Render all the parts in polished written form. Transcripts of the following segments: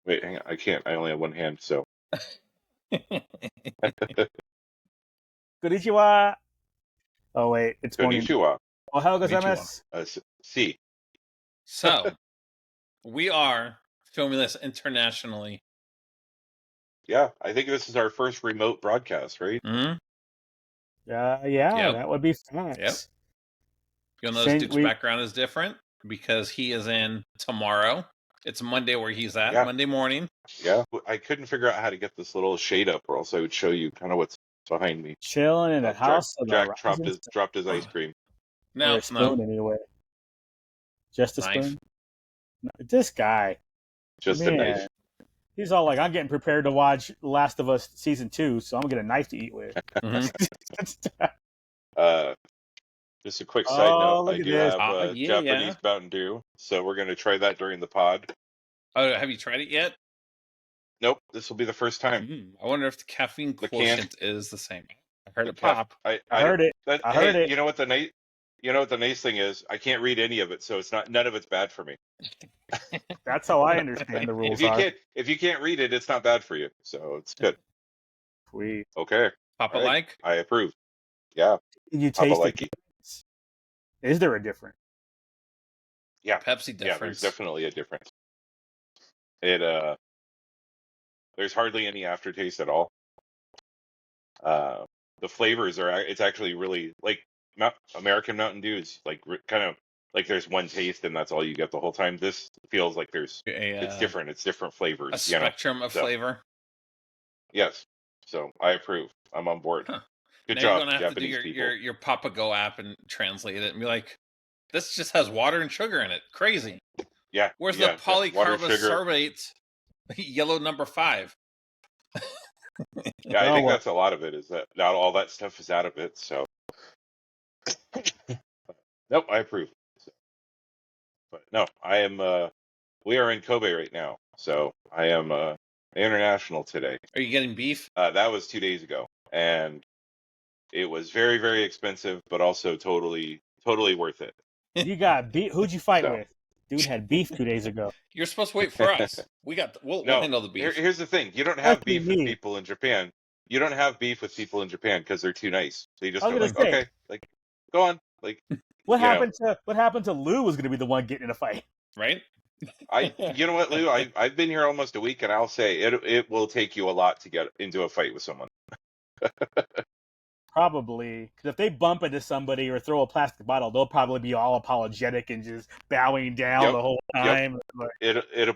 Wait, hang on. I can't. I only have one hand, so. Konnichiwa. Oh wait, it's morning. Konnichiwa. Ohayou gozaimasu. See. So, we are filming this internationally. Yeah, I think this is our first remote broadcast, right? Mm-hmm. Yeah, that would be facts. Yep. You'll notice Duke's background is different because he is in tomorrow. It's Monday where he's at, Monday morning. Yeah, I couldn't figure out how to get this little shade up, or else I would show you kind of what's behind me. Chilling in the house. Jack dropped his ice cream. No, a spoon anyway. Just a spoon. No, this guy. Just a knife. He's all like, I'm getting prepared to watch Last of Us Season 2, so I'm going to get a knife to eat with. Just a quick side note, I do have Japanese Mountain Dew, so we're going to try that during the pod. Oh, have you tried it yet? Nope, this will be the first time. I wonder if the caffeine quotient is the same. I heard it pop. I heard it. I heard it. You know what the nice thing is? I can't read any of it, so it's none of it's bad for me. That's how I understand the rules. If you can't read it, it's not bad for you, so it's good. Sweet. Okay. Papa like? I approve. Yeah. You taste it. Is there a difference? Yeah. Pepsi difference. Yeah, there's definitely a difference. There's hardly any aftertaste at all. The flavors it's actually really like American Mountain Dew is like kind of like there's one taste and that's all you get the whole time. This feels like it's different. It's different flavors. A spectrum of flavor. Yes. So I approve. I'm on board. Huh. Good now job, you're gonna have Japanese to do people. your Papa Go app and translate it and be like, this just has water and sugar in it. Crazy. Yeah. Where's the polycarbosorbate yellow number 5? Yeah, I think that's a lot of it. Is that not all that stuff is out of it? So, nope, I approve. But no, I am. We are in Kobe right now, so I am international today. Are you getting beef? That was 2 days ago, and it was very, very expensive, but also totally worth it. You got beef. Who'd you fight with? Dude had beef 2 days ago. You're supposed to wait for us. We'll handle the beef. Here's the thing: you don't have beef with people in Japan. You don't have beef with people in Japan because they're too nice. They just go like, okay, like, go on. Like, what happened to Lou was going to be the one getting in a fight, right? You know what, Lou? I've been here almost a week, and I'll say it will take you a lot to get into a fight with someone. Probably, because if they bump into somebody or throw a plastic bottle, they'll probably be all apologetic and just bowing down the whole time. Yep. It'll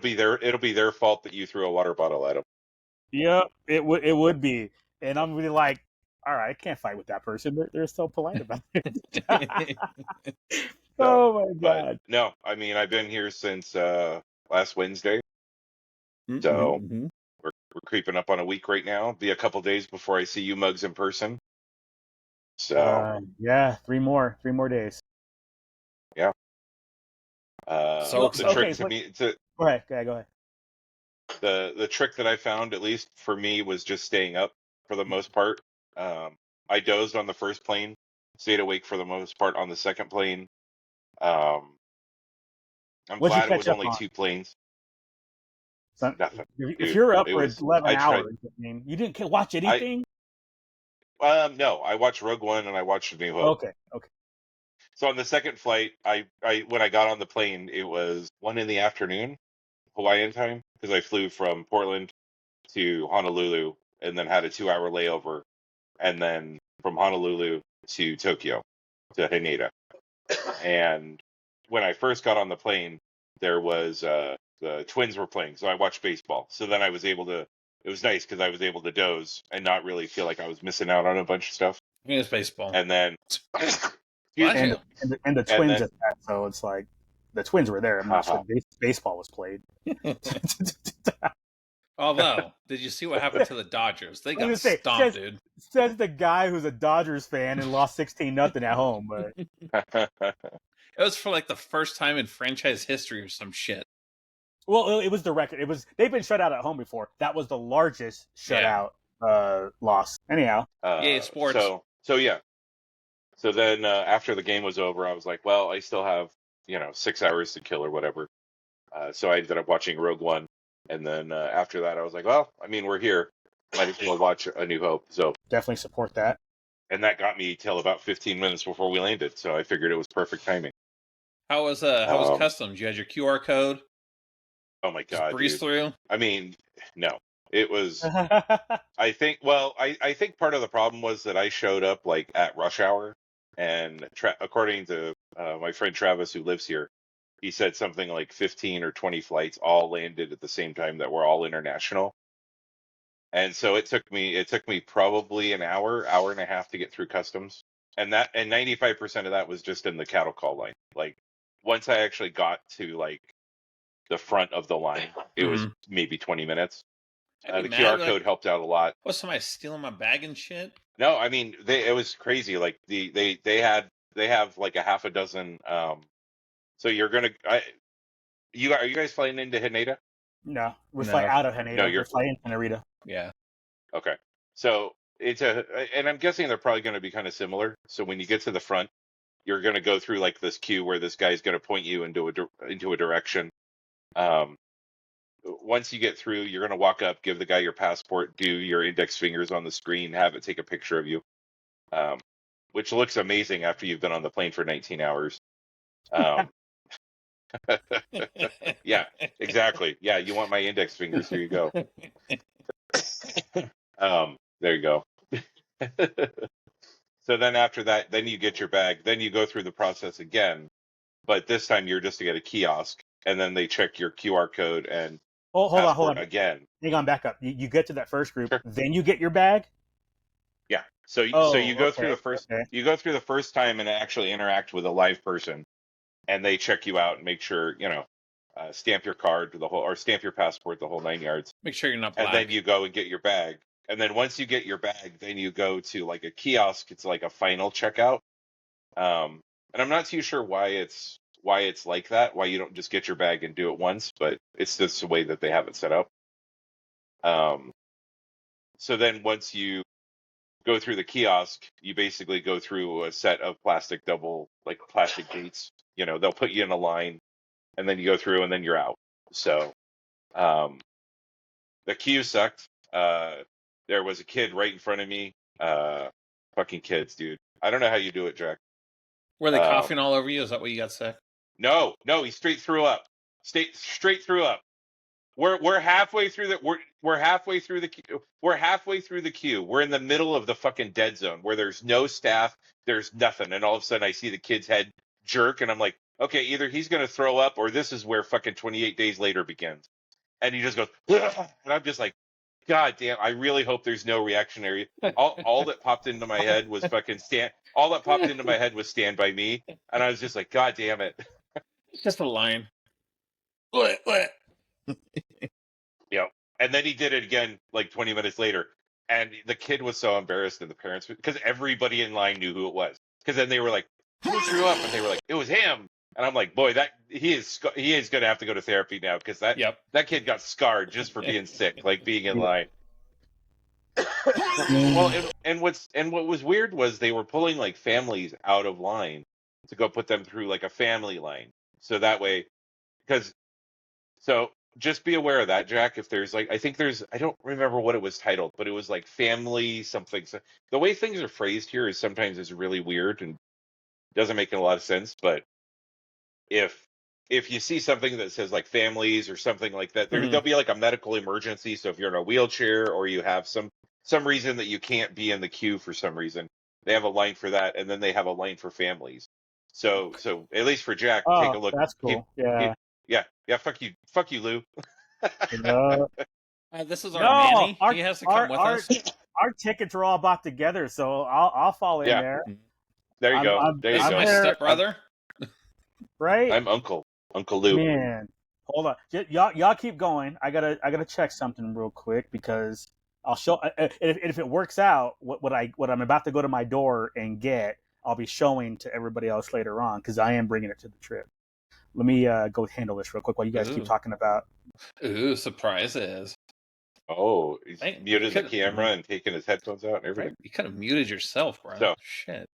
be their fault that you threw a water bottle at them. Yep, it would be, and I'm really like, all right, I can't fight with that person. They're so polite about it. Oh my god! No, I mean I've been here since last Wednesday, so we're creeping up on a week right now. Be a couple days before I see you mugs in person. So yeah, three more days. Yeah. So the trick to me to go ahead. The trick that I found, at least for me, was just staying up for the most part. I dozed on the first plane, stayed awake for the most part on the second plane. I'm glad it was only 2 planes. Nothing. If you're up for 11 hours, I mean, you didn't watch anything? No, I watched Rogue One and I watched New Hope. Okay. So on the second flight, I when I got on the plane, it was 1 p.m. Hawaiian time, because I flew from Portland to Honolulu and then had a 2-hour layover, and then from Honolulu to Tokyo, to Haneda. And when I first got on the plane, there was the Twins were playing, so I watched baseball. So then I was able to. It was nice because I was able to doze and not really feel like I was missing out on a bunch of stuff. I mean, it's baseball. And then, and the Twins at that, so it's like the Twins were there. I'm not sure baseball was played. Although, did you see what happened to the Dodgers? They got stomped, dude. Says the guy who's a Dodgers fan and lost 16-0 at home. But it was for like the first time in franchise history or some shit. Well, it was the record. They've been shut out at home before. That was the largest shutout loss. Anyhow, sports. So yeah. So then after the game was over, I was like, well, I still have 6 hours to kill or whatever. So I ended up watching Rogue One, And then after that, I was like, well, I mean, we're here. Might as well watch A New Hope. So definitely support that. And that got me till about 15 minutes before we landed. So I figured it was perfect timing. How was customs? You had your QR code? Oh my Just God, breeze dude. through? I mean, no. It was I think part of the problem was that I showed up like at rush hour, and according to my friend Travis who lives here, he said something like 15 or 20 flights all landed at the same time that were all international. And so it took me probably an hour and a half to get through customs. And 95% of that was just in the cattle call line. Like once I actually got to like the front of the line, it was maybe 20 minutes. The QR code helped out a lot. Was somebody stealing my bag and shit? No, I mean it was crazy. Like they have like a half a dozen. So you're gonna are you guys flying into Haneda? No, we're flying out of Haneda. No, we're flying into Narita. Yeah. Okay. So and I'm guessing they're probably going to be kind of similar. So when you get to the front, you're going to go through like this queue where this guy's going to point you into a direction. Once you get through, you're going to walk up, give the guy your passport, do your index fingers on the screen, have it take a picture of you, which looks amazing after you've been on the plane for 19 hours. Yeah, exactly. Yeah, you want my index fingers? Here you go. There you go. So then after that, then you get your bag. Then you go through the process again, but this time you're just to get a kiosk, and then they check your QR code and hold on again. Hang on, back up. You get to that first group, Sure. then you get your bag. Yeah. So you go through the first. Okay. You go through the first time and actually interact with a live person, and they check you out and make sure stamp your card to the whole, or stamp your passport the whole 9 yards. Make sure you're not black. And then you go and get your bag. And then once you get your bag, then you go to like a kiosk. It's like a final checkout. And I'm not too sure why it's like that. Why you don't just get your bag and do it once, but it's just the way that they have it set up. So then once you go through the kiosk, you basically go through a set of plastic gates. They'll put you in a line, and then you go through, and then you're out. So the queue sucked. There was a kid right in front of me. Fucking kids, dude. I don't know how you do it, Jack. Were they coughing all over you? Is that what you got sick? No, he straight threw up. Straight threw up. We're halfway through the we're halfway through the queue. We're halfway through the queue. We're in the middle of the fucking dead zone where there's no staff, there's nothing, and all of a sudden I see the kid's head jerk, and I'm like, okay, either he's gonna throw up or this is where fucking 28 days later begins. And he just goes, ugh! And I'm just like, God damn! I really hope there's no reactionary. All that popped into my head was fucking stand. All that popped into my head was Stand By Me, and I was just like, God damn it! It's just a line. Yeah, and then he did it again like 20 minutes later, and the kid was so embarrassed, and the parents, because everybody in line knew who it was. Because then they were like, "Who threw up?" And they were like, "It was him." And I'm like, "Boy, that he is going to have to go to therapy now because that kid got scarred just for being sick, like being in line." Well, and what was weird was they were pulling like families out of line to go put them through like a family line, so that way, so just be aware of that, Jack. If there's like, I don't remember what it was titled, but it was like family something. So the way things are phrased here is sometimes is really weird and doesn't make a lot of sense. But if you see something that says like families or something like that, there'll be like a medical emergency. So if you're in a wheelchair or you have some reason that you can't be in the queue for some reason, they have a line for that, and then they have a line for families. So at least for Jack, take a look. That's cool. Yeah. Fuck you, Lou. This is our Manny. He has to come with us. Our tickets are all bought together, so I'll fall in there. There you go. There you go. My stepbrother. Right. I'm Uncle Lou. Man, hold on. Y'all keep going. I gotta check something real quick because I'll show. If it works out, what I'm about to go to my door and get, I'll be showing to everybody else later on because I am bringing it to the trip. Let me go handle this real quick while you guys keep talking about. Ooh, surprises. Oh, he's muted the camera and taking his headphones out and everything. Right. You could have muted yourself, bro. So, shit.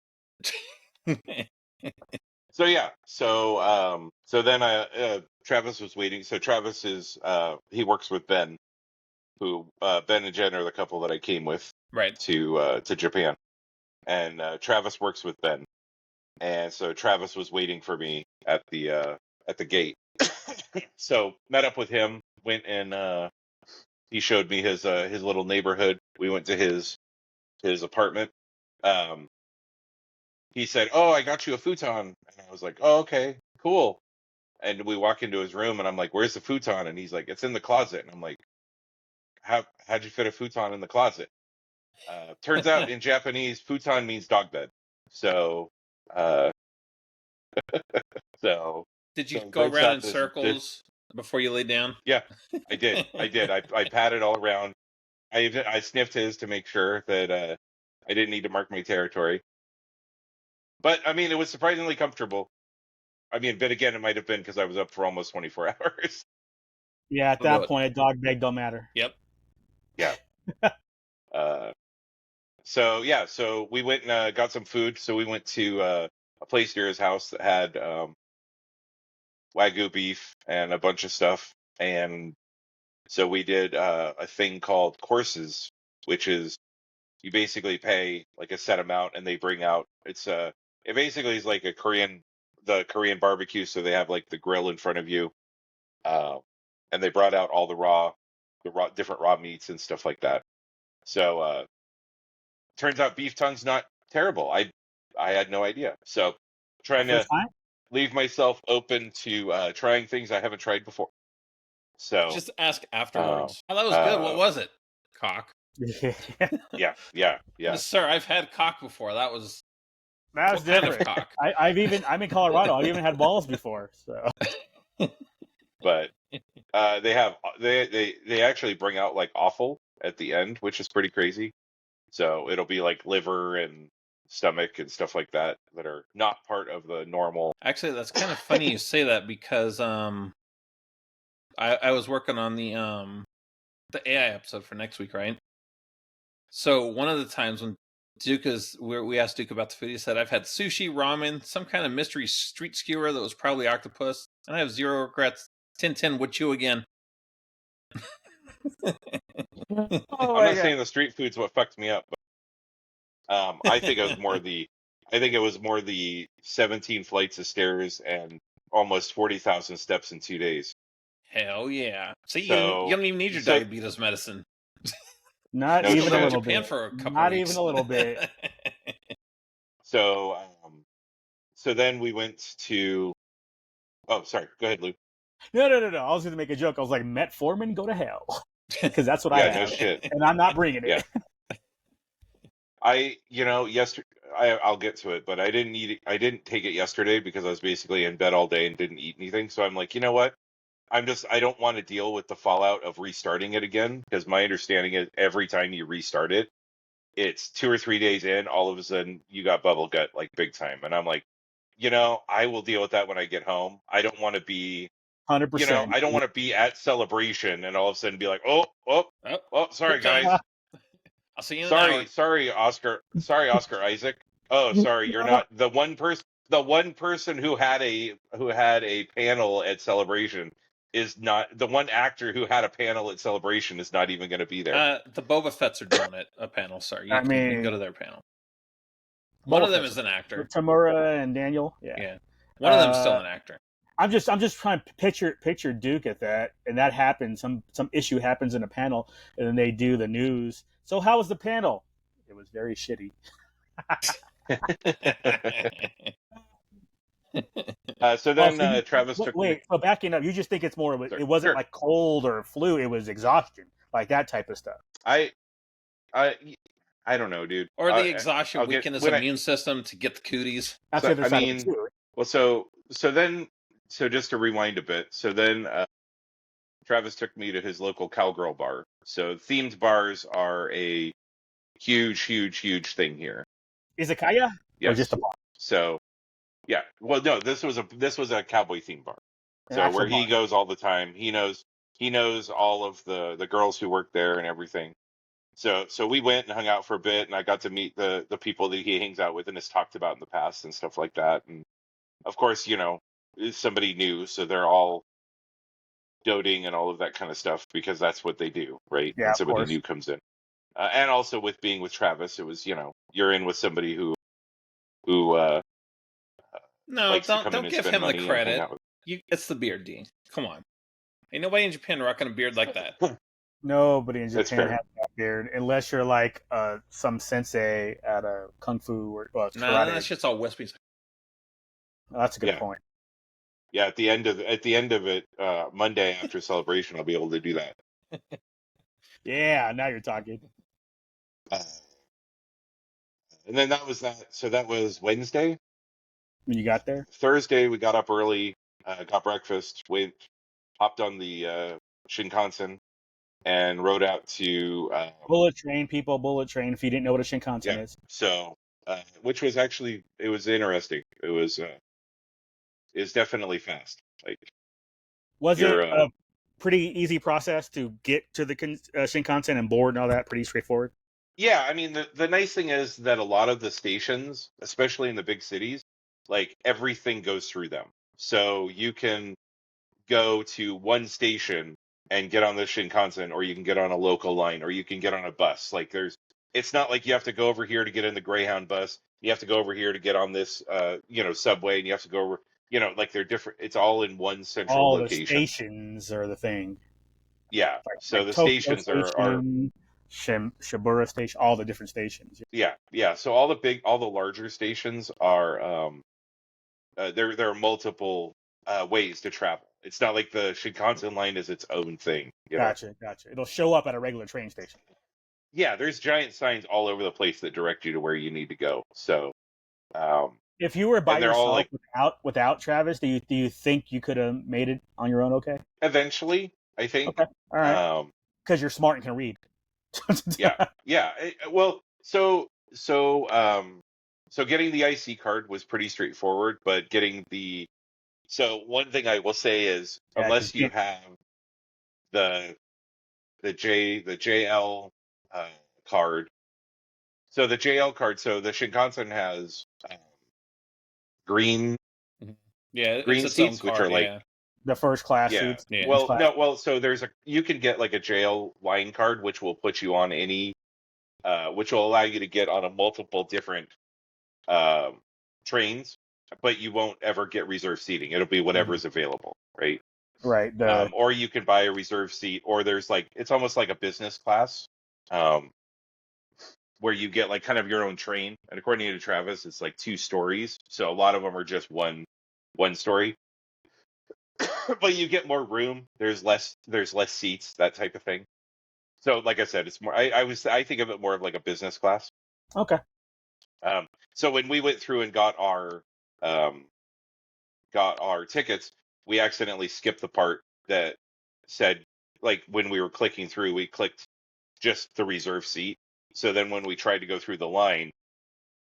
So yeah, so then Travis was waiting. So Travis is he works with Ben, who Ben and Jen are the couple that I came with to Japan, and Travis works with Ben, and so Travis was waiting for me at the gate. So met up with him, went and he showed me his little neighborhood. We went to his apartment. He said, "Oh, I got you a futon," and I was like, "Oh, okay, cool." And we walk into his room, and I'm like, "Where's the futon?" And he's like, "It's in the closet." And I'm like, "How'd you fit a futon in the closet?" Turns out in Japanese, futon means dog bed. So, uh, so did you go around in circles before you lay down? Yeah, I did. I patted all around. I sniffed his to make sure that I didn't need to mark my territory. But I mean, it was surprisingly comfortable. I mean, but again, it might have been because I was up for almost 24 hours. Yeah, at that point, a dog bag don't matter. Yep. Yeah. So we went and got some food. So we went to a place near his house that had Wagyu beef and a bunch of stuff. And so we did a thing called courses, which is you basically pay like a set amount and they bring out it basically is like the Korean barbecue. So they have like the grill in front of you, and they brought out all the different raw meats and stuff like that. So turns out beef tongue's not terrible. I had no idea. So trying to leave myself open to trying things I haven't tried before. So just ask afterwards. Oh, that was good. What was it? Cock. Yeah. Sir, I've had cock before. That was different. Kind of cock? I'm in Colorado. I've even had balls before. So, but they actually bring out like offal at the end, which is pretty crazy. So it'll be like liver and stomach and stuff like that are not part of the normal. Actually, that's kind of funny you say that because I was working on the AI episode for next week, right? So one of the times when we asked Duke about the food, he said, "I've had sushi, ramen, some kind of mystery street skewer that was probably octopus, and I have zero regrets. 10-10 with you again." I'm not saying the street food's what fucked me up, but I think it was more the 17 flights of stairs and almost 40,000 steps in 2 days. Hell yeah! So you don't even need your diabetes medicine. Not even a little Japan bit. For a couple not weeks. Even a little bit. So then we went to. Oh, sorry. Go ahead, Lou. No. I was going to make a joke. I was like, metformin, go to hell, because that's what I have. No shit. And I'm not bringing it. Yeah. Yesterday I'll get to it, but I didn't take it yesterday because I was basically in bed all day and didn't eat anything. So I'm like, you know what? I don't want to deal with the fallout of restarting it again, because my understanding is every time you restart it, it's 2 or 3 days in, all of a sudden you got bubble gut like big time. And I'm like, I will deal with that when I get home. I don't want to be 100%. I don't want to be at Celebration and all of a sudden be like, oh, sorry guys. I'll see you in sorry, Oscar Isaac. Oh, sorry, you're not the one person. The one person who had a panel at Celebration is not the one actor who had a panel at Celebration is not even going to be there. The Boba Fett's are doing it. A panel, sorry. You can go to their panel. One of them is an actor. Tamura and Daniel. Yeah. One of them's still an actor. I'm just trying to picture Duke at that, and that happens. Some issue happens in a panel, and then they do the news. So how was the panel? It was very shitty. So then Travis took. Wait, so backing up, you just think it's more of it wasn't like cold or flu, it was exhaustion, like that type of stuff. I don't know, dude. Or the exhaustion weaken his immune system to get the cooties. That's the other side of it too. Well, so just to rewind a bit, so then Travis took me to his local cowgirl bar. So themed bars are a huge thing here. Izakaya? Yes. Or just a bar? So, yeah. Well, no, this was a cowboy themed bar. So where he goes all the time, he knows all of the girls who work there and everything. So we went and hung out for a bit, and I got to meet the people that he hangs out with and has talked about in the past and stuff like that. And of course, somebody new, so they're all doting and all of that kind of stuff because that's what they do, right? Yeah, When of somebody course. new comes in, and also with being with Travis, it was you're in with somebody who No, likes to come in don't and give spend him the money and hang credit. out with. It's the beard, Dean. Come on. Ain't nobody in Japan rocking a beard like that. Nobody in That's Japan fair. has that beard unless you're like some sensei at a kung fu or Nah, karate. that shit's all wispy. Oh, that's a good Yeah, point. yeah. At the end of it, Monday after celebration, I'll be able to do that. Yeah, now you're talking. Uh, and then that was that. So that was Wednesday. When you got there, Thursday, we got up early, got breakfast, hopped on the Shinkansen, and rode out to bullet train people, bullet train. If you didn't know what a yeah. Shinkansen is, So which was actually it was interesting. It was is definitely fast. Like was you're it a pretty easy process to get to the Shinkansen and board and all that? Pretty straightforward. yeah. I mean the nice thing is that a lot of the stations, especially in the big cities, like everything goes through them. So you can go to one station and get on the Shinkansen, or you can get on a local line, or you can get on a bus. Like it's not like you have to go over here to get in the Greyhound bus. You have to go over here to get on this, subway, and you have to go over, like they're different. It's all in one central All the location. stations are the thing. Yeah. Like, So like the Tokyo stations are Station, Shibura Station, all the different stations. yeah, yeah. So all the larger stations are, there are multiple ways to travel. It's not like the Shinkansen line is its own thing. Gotcha, gotcha. It'll show up at a regular train station. Yeah, there's giant signs all over the place that direct you to where you need to go. So, um, If you were by and they're all yourself like without Travis, do you think you could have made it on your own? Okay. eventually, I think. Okay. All right. Um, Because you're smart and can read. yeah, yeah. Well, so getting the IC card was pretty straightforward, but so one thing I will say is Yeah, because unless you have the the JL card, so the JL card, so the Shinkansen has green Yeah, it's green its own seats, which are card. like Yeah, the first class yeah. seats, yeah. first Well, class. no, well, so you can get like a jail line card, which will put you on which will allow you to get on a multiple different um, trains, but you won't ever get reserve seating. It'll be Mhm. whatever's available, right? Right. The Or you can buy a reserve seat, or there's like it's almost like a business class, um, where you get like kind of your own train. And according to Travis, it's like 2 stories, so a lot of them are just one story. But you get more room. There's less seats, that type of thing. So like I said, it's more I think of it more of like a business class. okay. Um, so when we went through and um, got our tickets, we accidentally skipped the part that said, like, when we were clicking through, we clicked just the reserve seat. So then when we tried to go through the line,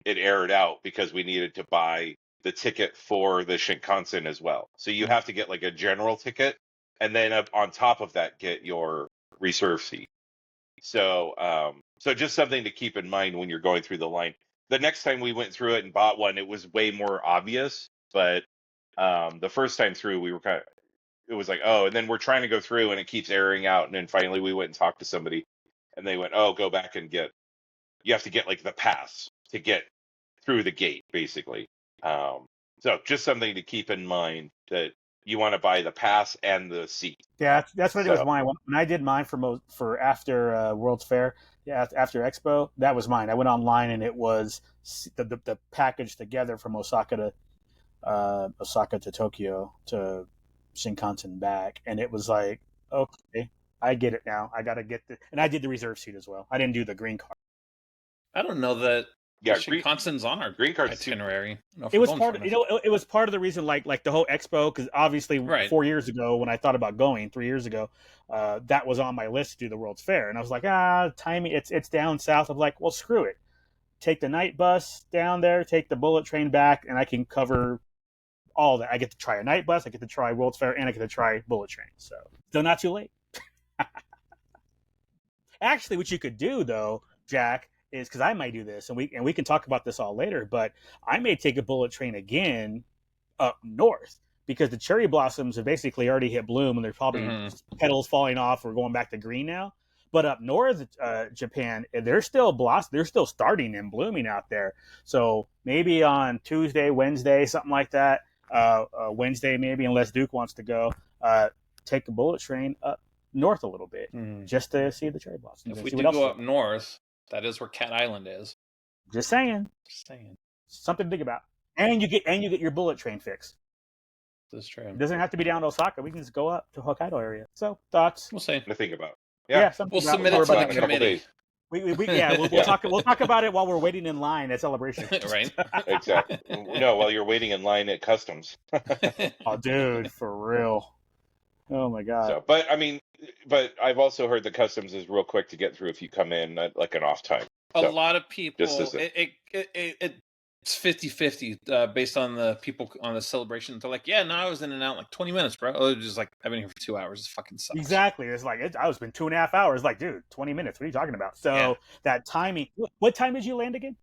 it errored out because we needed to buy the ticket for the Shinkansen as well. So you Mhm. have to get like a general ticket, and then up on top of that, get your reserve seat. So just something to keep in mind when you're going through the line. The next time we went through it and bought one, it was way more obvious. But the first time through, we were it was like, oh, and then we're trying to go through and it keeps airing out. And then finally we went and talked to somebody, and they went, oh, go back and you have to get like the pass to get through the gate, basically. Um, so just something to keep in mind that you want to buy the pass and the seat. Yeah, that's what I did with So mine. When I did mine for after World's Fair, yeah, after Expo, that was mine. I went online and it was the package together from Osaka to Tokyo to Shinkansen back, and it was like, okay, I get it now. I gotta get and I did the reserve seat as well. I didn't do the green card. I don't know that the yeah, Shinkansen's on our green card's super. itinerary. I don't know if It we're was going part for of it. it was part of the reason, like the whole Expo, because obviously Right. 4 years ago when I thought about going 3 years ago, that was on my list to do the World's Fair, and I was like, timing, it's down south. I'm like, well, screw it, take the night bus down there, take the bullet train back, and I can cover all that. I get to try a night bus, I get to try World's Fair, and I get to try bullet train. So still not too late. Actually, what you could do though, Jack, is because I might do this, and we can talk about this all later. But I may take a bullet train again up north because the cherry blossoms have basically already hit bloom, and there's probably petals falling off or going back to green now. But up north, Japan, they're still they're still starting and blooming out there. So maybe on Tuesday, Wednesday, something like that. Wednesday maybe, unless Duke wants to go. Take a bullet train up north a little bit just to see the cherry blossoms. If we do go up north, that is where Cat Island is. Just saying. Something to think about. And you get your bullet train fixed. That's true. It doesn't have to be down to Osaka. We can just go up to Hokkaido area. So thoughts? We'll see. To think about. Yeah, we'll submit it to the committee. We'll talk about it while we're waiting in line at Celebration. Right. Exactly. No, while you're waiting in line at customs. Oh, dude, for real. Oh my god. So, but I've also heard the customs is real quick to get through if you come in at like an off time. A lot of people. It's 50-50 based on the people on the celebration. They're like, yeah, no, I was in and out in like 20 minutes, bro. They're just like, I've been here for 2 hours. It fucking sucks. Exactly. It's like, I was been 2.5 hours. Like, dude, 20 minutes. What are you talking about? So that timing. What time did you land again?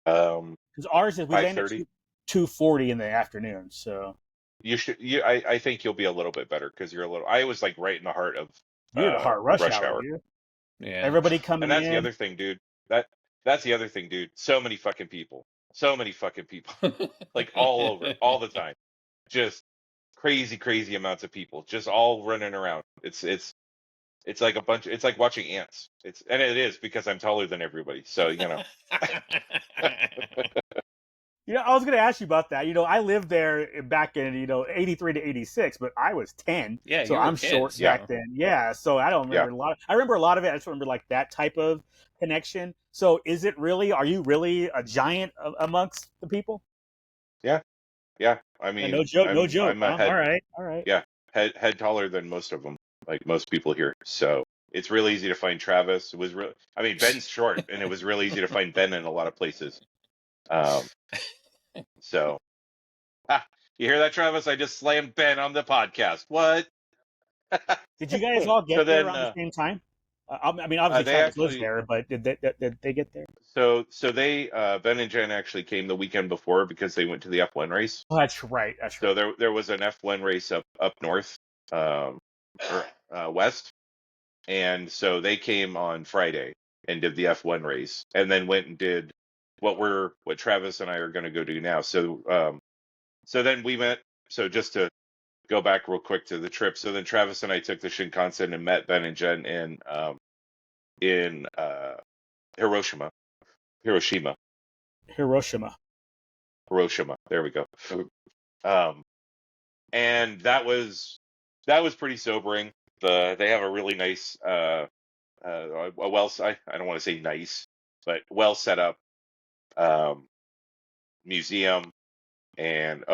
Because ours is we landed at 2:40 in the afternoon. So you should. I think you'll be a little bit better because you're a little. I was like right in the heart of. Rush hour. Dude. Yeah. Everybody coming in. And that's the other thing, dude. That's the other thing, dude. So many fucking people. Like all over, all the time. Just crazy amounts of people. Just all running around. It's like a bunch. It's like watching ants. And it is because I'm taller than everybody. So you know. I was going to ask you about that. I lived there back in 83 to 86, but I was 10. Yeah, so I'm short back then. Yeah, so I don't remember a lot. I remember a lot of it. I just remember like that type of connection. So is it really? Are you really a giant amongst the people? Yeah. I mean, no joke. I'm a head, all right. Yeah, head taller than most of them, like most people here. So it's really easy to find Travis. It was really. I mean, Ben's short, and it was really easy to find Ben in a lot of places. So, you hear that, Travis? I just slammed Ben on the podcast. What? Did you guys all get there around the same time? I mean, obviously Travis lives there, but did they get there? So they Ben and Jen actually came the weekend before because they went to the F1 race. Oh, that's right. So there was an F1 race up north, or west, and so they came on Friday and did the F1 race, and then went and did what Travis and I are going to go do now. So then we met. So just to go back real quick to the trip. So then Travis and I took the Shinkansen and met Ben and Jen in Hiroshima. There we go. And that was pretty sobering. They have a really nice, I don't want to say nice, but well set up museum. And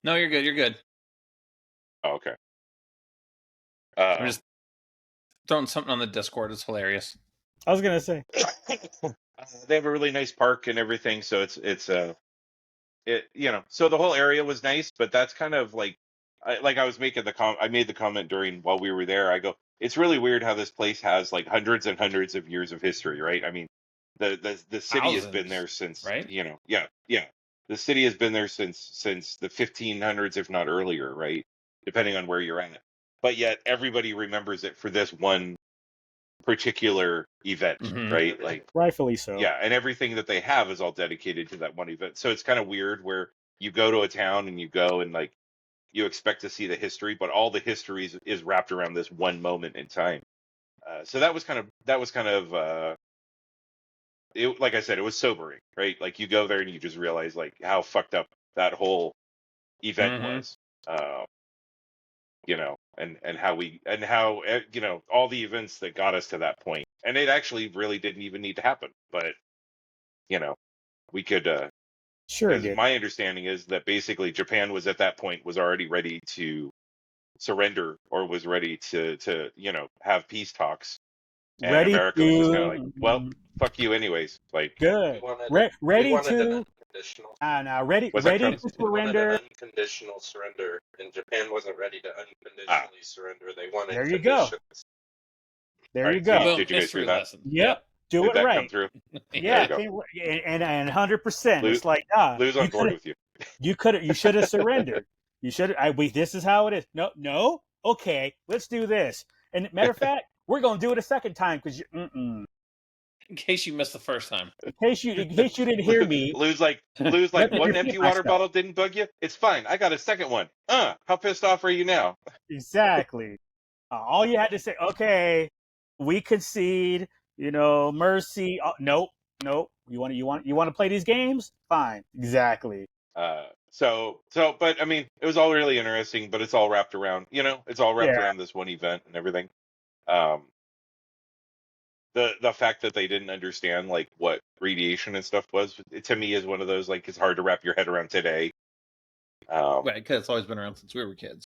no, you're good. Oh, okay. I'm just throwing something on the Discord. It's hilarious. I was gonna say they have a really nice park and everything, so so the whole area was nice, but that's kind of like I was making I made the comment while we were there. I go, it's really weird how this place has like hundreds and hundreds of years of history, right? I mean, the city has been there since, right? The city has been there since the 1500s, if not earlier, right? Depending on where you're at. But yet everybody remembers it for this one particular event, right? Like rightfully so. Yeah, and everything that they have is all dedicated to that one event. So it's kind of weird where you go to a town and you go and like you expect to see the history, but all the history is wrapped around this one moment in time. So that was kind of like I said, it was sobering, right? Like you go there and you just realize like how fucked up that whole event was. And how all the events that got us to that point. And it actually really didn't even need to happen. But, we could, sure. My understanding is that basically Japan was at that point was already ready to surrender or was ready to have peace talks. And America was just kind of like, well, fuck you anyways. Like, good. Ready to surrender. Unconditional surrender, and Japan wasn't ready to unconditionally surrender. They wanted There you go. There you go. Did you guys hear that? Yep. Do Did it that come right. through? Yeah, There you go. and 100%. Lou's, It's like, Lou's on board with you. you should have surrendered. You should. This is how it is. No. Okay, let's do this. And matter of fact, we're gonna do it a second time because In case you missed the first time. in case you didn't hear me. Lou's like, Let me one repeat empty water myself. bottle didn't bug you? It's fine. I got a second one. How pissed off are you now? Exactly. All you had to say, okay, we concede. Mercy. Oh, nope. You want to play these games? Fine. Exactly. But I mean, it was all really interesting, but it's all wrapped around, it's all wrapped Yeah. around this one event and everything. The fact that they didn't understand like what radiation and stuff was, to me, is one of those, like, it's hard to wrap your head around today. Right, because it's always been around since we were kids.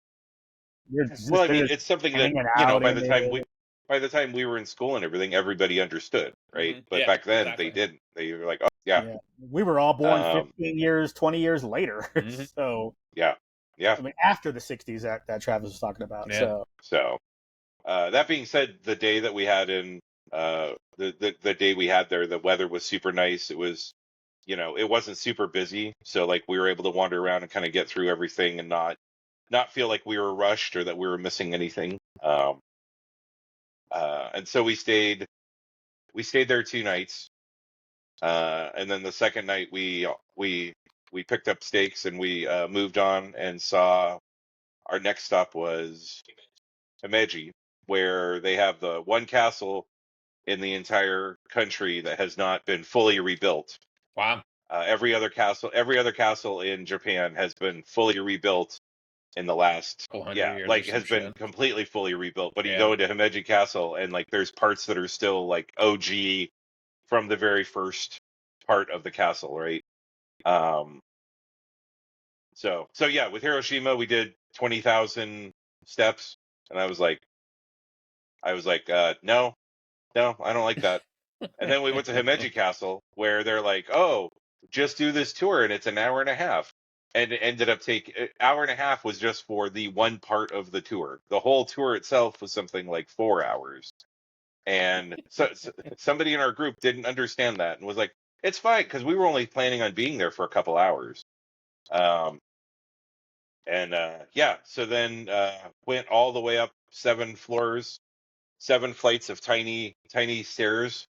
Well, I mean, it's something that, by the time we were in school and everything, everybody understood, right? Mhm. But Yeah, back then exactly. they didn't. They were like, oh yeah. We were all born 15 years, 20 years later. Mhm. So yeah. I mean, after the 60s that Travis was talking about. Yeah. So that being said, the day that we had the day we had there, the weather was super nice. It was, it wasn't super busy, so like we were able to wander around and kind of get through everything and not feel like we were rushed or that we were missing anything. And so we stayed there 2 nights, and then the second night we picked up stakes and we moved on and saw, our next stop was Himeji, where they have the one castle in the entire country that has not been fully rebuilt. Wow. Every other castle in Japan has been fully rebuilt in the last, 400 years like, or has some been shit. completely fully rebuilt. But you Yeah. go into Himeji Castle and like there's parts that are still like OG from the very first part of the castle, right? So yeah, with Hiroshima we did 20,000 steps, and I was like, no, I don't like that. And then we went to Himeji Castle, where they're like, oh, just do this tour, and it's an hour and a half. And it ended up taking an hour and a half was just for the one part of the tour. The whole tour itself was something like 4 hours. And so somebody in our group didn't understand that and was like, it's fine, because we were only planning on being there for a couple hours. So then went all the way up 7 floors, 7 flights of tiny stairs.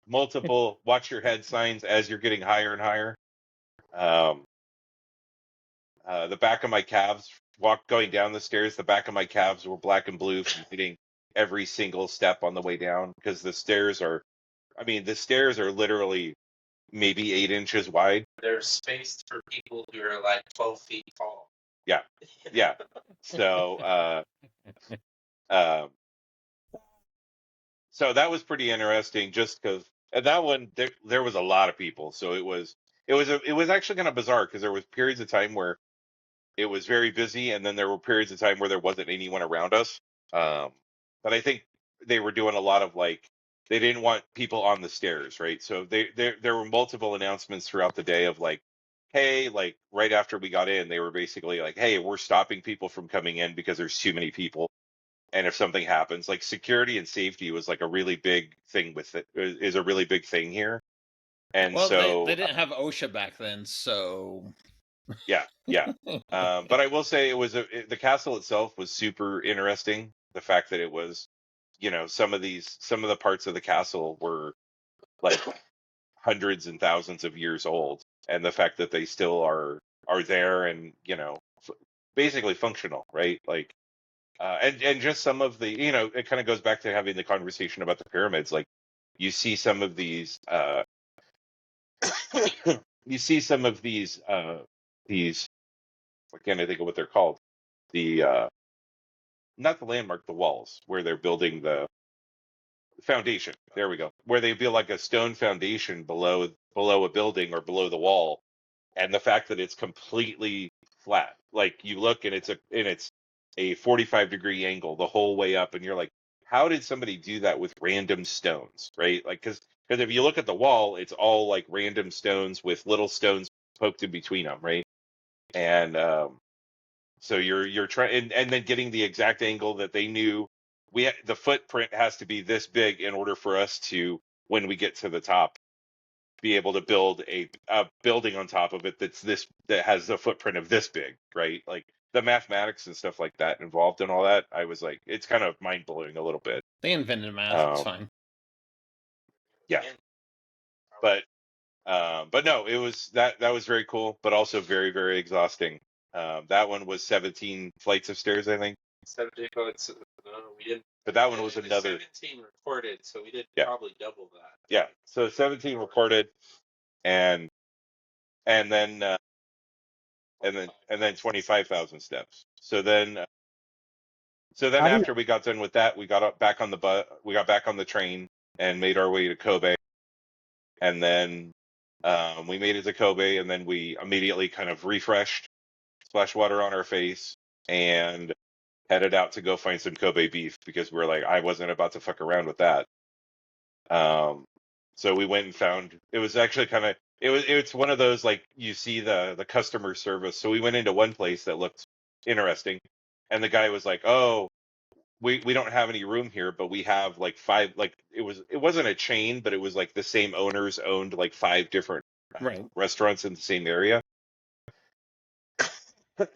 Multiple watch your head signs as you're getting higher and higher. The back of my calves, going down the stairs, the back of my calves were black and blue from hitting every single step on the way down, because the stairs are literally maybe 8 inches wide. There's space for people who are like 12 feet tall. Yeah. So, so that was pretty interesting, just because that one there was a lot of people, so it was actually kind of bizarre, because there was periods of time where it was very busy, and then there were periods of time where there wasn't anyone around us. But I think they were doing a lot of, like, they didn't want people on the stairs, right? So there were multiple announcements throughout the day of like, hey, like right after we got in, they were basically like, hey, we're stopping people from coming in because there's too many people. And if something happens, like, security and safety was like a really big thing with it, is a really big thing here. And Well, so they didn't have OSHA back then, so yeah. But I will say the castle itself was super interesting. The fact that it was, some of the parts of the castle were like hundreds and thousands of years old, and the fact that they still are there and, basically functional, right? Like, and just some of the, it kind of goes back to having the conversation about the pyramids. Like, you see some of these, I can't think of what they're called. The not the landmark, the walls where they're building the foundation. There we go. Where they build like a stone foundation below a building or below the wall, and the fact that it's completely flat. Like, you look and it's a 45-degree angle the whole way up, and you're like, how did somebody do that with random stones, right? Like, because if you look at the wall, it's all like random stones with little stones poked in between them, right? And so you're trying, and then getting the exact angle that they knew the footprint has to be this big in order for us to, when we get to the top, be able to build a building on top of it that has a footprint of this big, right? Like the mathematics and stuff like that involved in all that, I was like, it's kind of mind blowing a little bit. They invented math. It's fine. Yeah, but no, it was that was very cool, but also very, very exhausting. That one was 17 flights of stairs, I think. 17 flights. No, we didn't. But that one was another 17 recorded, so we did probably double that. Yeah, so 17 recorded, and then 25,000 steps. So then after we got done with that, we got back on the train and made our way to Kobe, and then we made it to Kobe, and then we immediately kind of refreshed, splashed water on our face, and headed out to go find some Kobe beef because we were like, I wasn't about to fuck around with that. So we went and found, it was actually kind of, it's one of those, like, you see the customer service. So we went into one place that looked interesting, and the guy was like, oh, we don't have any room here, but we have like 5, like, it wasn't a chain, but it was like the same owners owned like 5 different restaurants in the same area.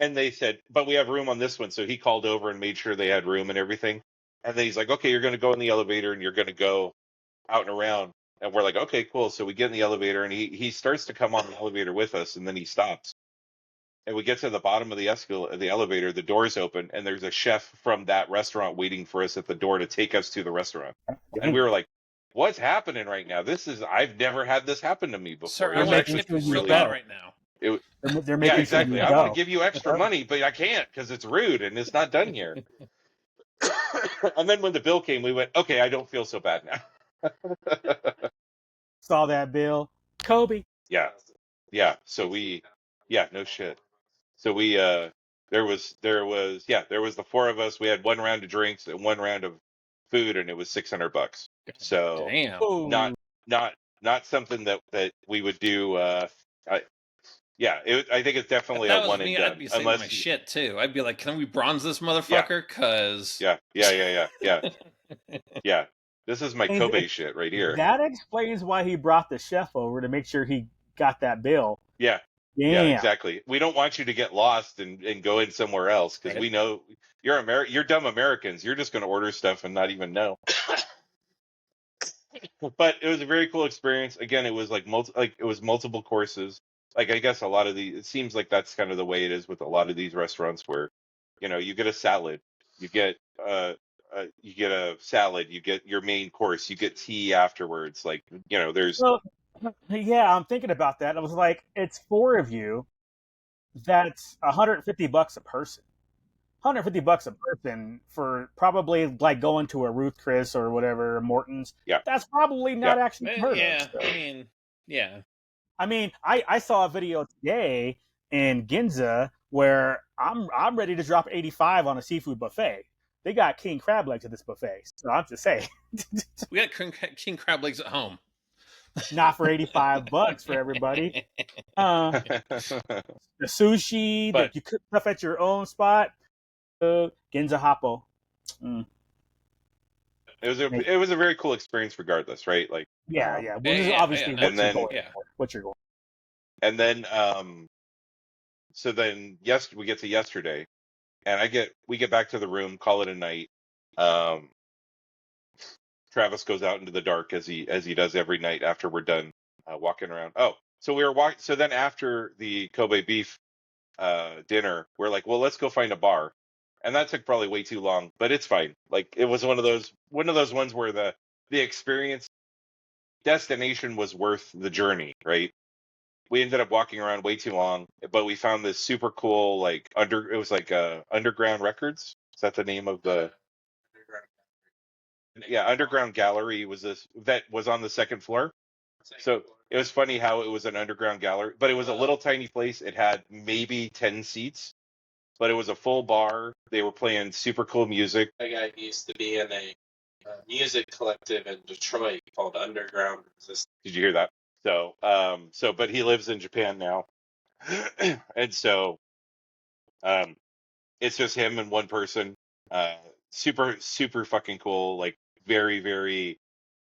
And they said, but we have room on this one. So he called over and made sure they had room and everything. And then he's like, okay, you're going to go in the elevator and you're going to go out and around. And we're like, okay, cool. So we get in the elevator, and he starts to come on the elevator with us, and then he stops. And we get to the bottom of the elevator, the doors open, and there's a chef from that restaurant waiting for us at the door to take us to the restaurant. And we were like, what's happening right now? I've never had this happen to me before. Sir, I want to tip you really bad right now. They're making exactly. I want to give you extra money, but I can't because it's rude and it's not done here. And then when the bill came, we went, okay, I don't feel so bad now. Saw that bill. Kobe. Yeah. So no shit. So we, there was the 4 of us. We had 1 round of drinks and 1 round of food, and it was $600. So damn. not something that we would do. I think it's definitely a one and done. I'd be saying my shit too. I'd be like, can we bronze this motherfucker? Cause yeah. This is my Kobe shit right here. That explains why he brought the chef over to make sure he got that bill. Yeah. Damn. Yeah, exactly. We don't want you to get lost and go in somewhere else because we know you're dumb Americans. You're just going to order stuff and not even know. But it was a very cool experience. Again, it was multiple courses. Like, I guess it seems like that's kind of the way it is with a lot of these restaurants where, you get a salad, you get a salad, you get your main course, you get tea afterwards. Like, there's. Well, yeah, I'm thinking about that. I was like, it's 4 of you. That's $150 a person. $150 a person for probably like going to a Ruth Chris or whatever, Morton's. Yeah. That's probably not actually heard of. So. I mean, I saw a video today in Ginza where I'm ready to drop 85 on a seafood buffet. They got king crab legs at this buffet. So I'm just saying. We got king crab legs at home. Not for $85 for everybody. The sushi that you cook stuff at your own spot. Ginza Happo. It was a very cool experience, regardless, right? Like, obviously what you're going. And then, so then, we get to yesterday, and we get back to the room, call it a night. Travis goes out into the dark as he does every night after we're done walking around. Oh, so we were walking. So then after the Kobe beef dinner, we're like, well, let's go find a bar. And that took probably way too long, but it's fine. Like, it was one of those ones where the experience destination was worth the journey, right? We ended up walking around way too long, but we found this super cool, like, it was like Underground Records. Is that the name of the? Yeah, Underground Gallery that was on the second floor. So it was funny how it was an underground gallery, but it was a little tiny place. It had maybe 10 seats. But it was a full bar. They were playing super cool music. That guy used to be in a music collective in Detroit called Underground Resistance. Did you hear that? So, but he lives in Japan now, and so, it's just him and one person. super super fucking cool, like very very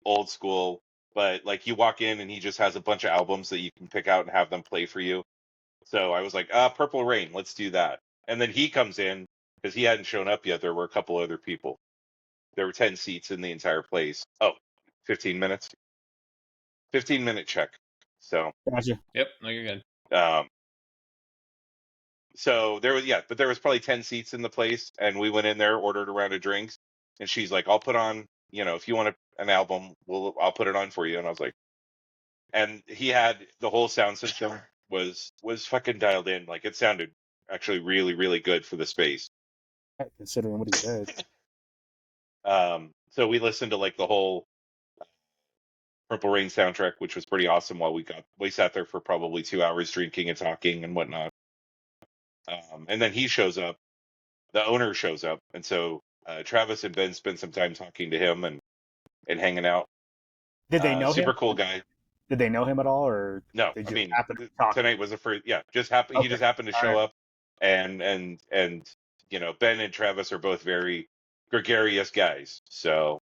old school. But like you walk in and he just has a bunch of albums that you can pick out and have them play for you. So I was like, Purple Rain, let's do that. And then he comes in because he hadn't shown up yet. There were a couple other people. There were 10 seats in the entire place. Oh, 15 minutes. 15-minute check. So Gotcha. Yep. No, you're good. So there was, but there was probably 10 seats in the place, and we went in there, ordered a round of drinks, and she's like, I'll put on, if you want an album, I'll put it on for you. And I was like, and he had the whole sound system was fucking dialed in. Like it sounded actually really, really good for the space. Considering what he said. So we listened to like the whole Purple Rain soundtrack, which was pretty awesome while we sat there for probably 2 hours drinking and talking and whatnot. And then he shows up, the owner shows up. And so Travis and Ben spent some time talking to him and hanging out. Did they know him? Super cool guy. Did they know him at all, or no? they I just mean, tonight was the first. Yeah, just happened. Okay. He just happened to show up, and Ben and Travis are both very gregarious guys. So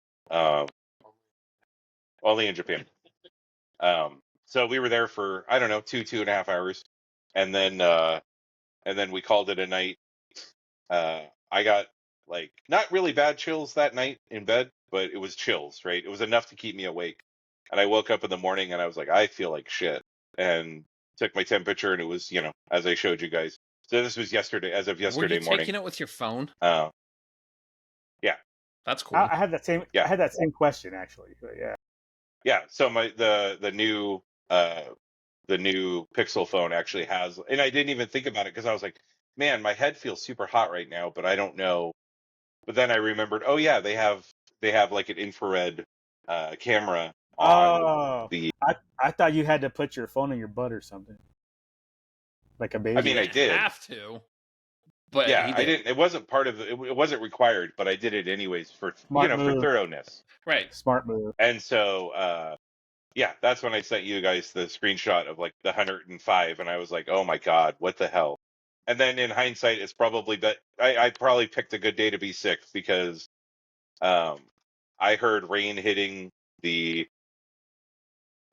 only in Japan. So we were there for I don't know 2.5 hours, and then we called it a night. I got like not really bad chills that night in bed, but it was chills, right? It was enough to keep me awake. And I woke up in the morning and I was like, I feel like shit. And took my temperature and it was, as I showed you guys. So this was yesterday, as of yesterday morning. Were you taking it with your phone? Yeah. That's cool. I had that same. Yeah. I had that same question actually. But yeah. Yeah. So the new Pixel phone actually has, and I didn't even think about it because I was like, man, my head feels super hot right now, but I don't know. But then I remembered, oh yeah, they have like an infrared camera on the. I thought you had to put your phone in your butt or something, like a baby. I mean, I did have to, but yeah, I didn't. It wasn't part of it wasn't required, but I did it anyways for Smart for move. thoroughness. Right. Smart move. And so yeah, that's when I sent you guys the screenshot of like the 105, and I was like, oh my god, what the hell? And then in hindsight, it's probably I probably picked a good day to be sick because I heard rain hitting the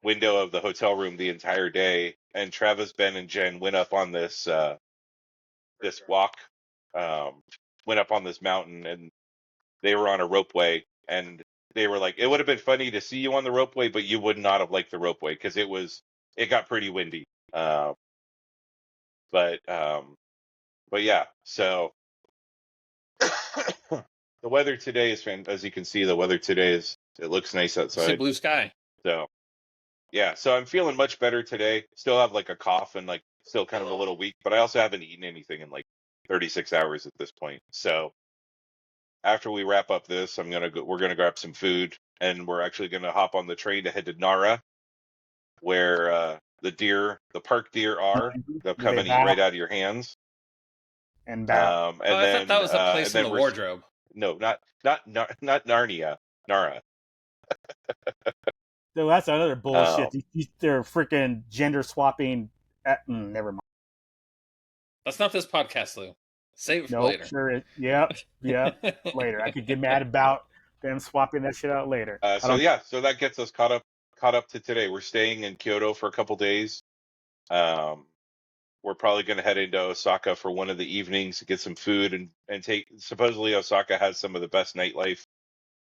window of the hotel room the entire day, and Travis, Ben, and Jen went up on this this walk, went up on this mountain, and they were on a ropeway, and they were like, it would have been funny to see you on the ropeway, but you would not have liked the ropeway because it got pretty windy. But yeah, so the weather today is as you can see, it looks nice outside. See blue sky. So yeah, so I'm feeling much better today. Still have like a cough and like still kind of a little weak, but I also haven't eaten anything in like 36 hours at this point. So after we wrap up this, we're gonna grab some food, and we're actually gonna hop on the train to head to Nara, where the park deer are. They'll come and eat right out of your hands. And I thought that was a place in the wardrobe. No, not Narnia. Nara. So that's another bullshit. They're freaking gender swapping. Never mind. That's not this podcast, Lou. Save it for Nope, later. Sure. Yep. Later. I could get mad about them swapping that shit out later. So that gets us caught up to today. We're staying in Kyoto for a couple days. We're probably going to head into Osaka for one of the evenings to get some food and take. Supposedly Osaka has some of the best nightlife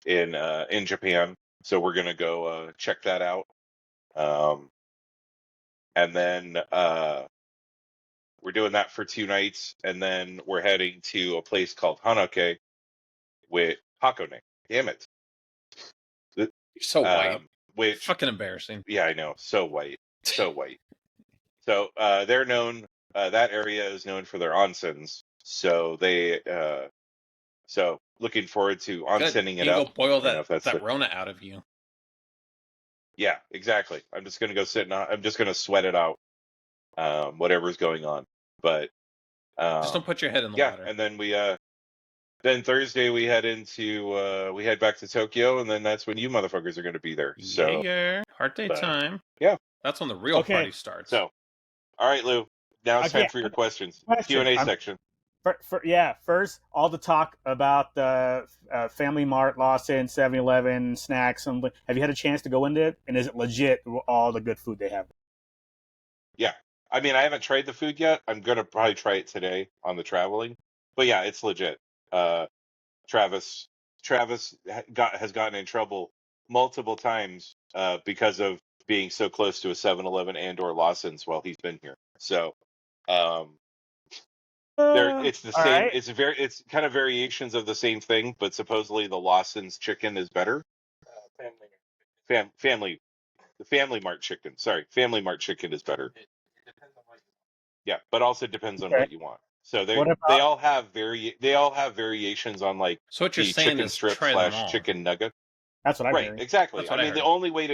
in Japan, so we're going to go check that out. And then we're doing that for 2 nights, and then we're heading to a place called Hakone. Damn it! You're so white. Which fucking embarrassing. Yeah, I know. So white. So white. So they're known. That area is known for their onsens. So they. So looking forward to onsenning it up. Go boil that Rona out of you. Yeah, exactly. I'm just gonna go sit and I'm just gonna sweat it out. Whatever's going on, but just don't put your head in the water. And then then Thursday we head back to Tokyo, and then that's when you motherfuckers are going to be there. So heart day time. Yeah, that's when the real party starts. So, all right, Lou. Now it's time for your questions. Q&A section. First, all the talk about the Family Mart, Lawson, 7-Eleven, snacks. Have you had a chance to go into it? And is it legit? All the good food they have? Yeah. I mean, I haven't tried the food yet. I'm gonna probably try it today on the traveling. But yeah, it's legit. Uh, Travis has gotten in trouble multiple times because of being so close to a 7-Eleven and or Lawson's while he's been here. So um, it's the All same. right. It's kind of variations of the same thing, but supposedly the Lawson's chicken is better. Family, the Family Mart chicken. Sorry, Family Mart chicken is better. It depends on what you Yeah, but also depends on Okay. what you want. So What about? they all have variations on like So what you're the saying chicken is strip try them all. chicken nugget. That's what I'm Right, hearing. exactly. That's I what I mean, the heard. only way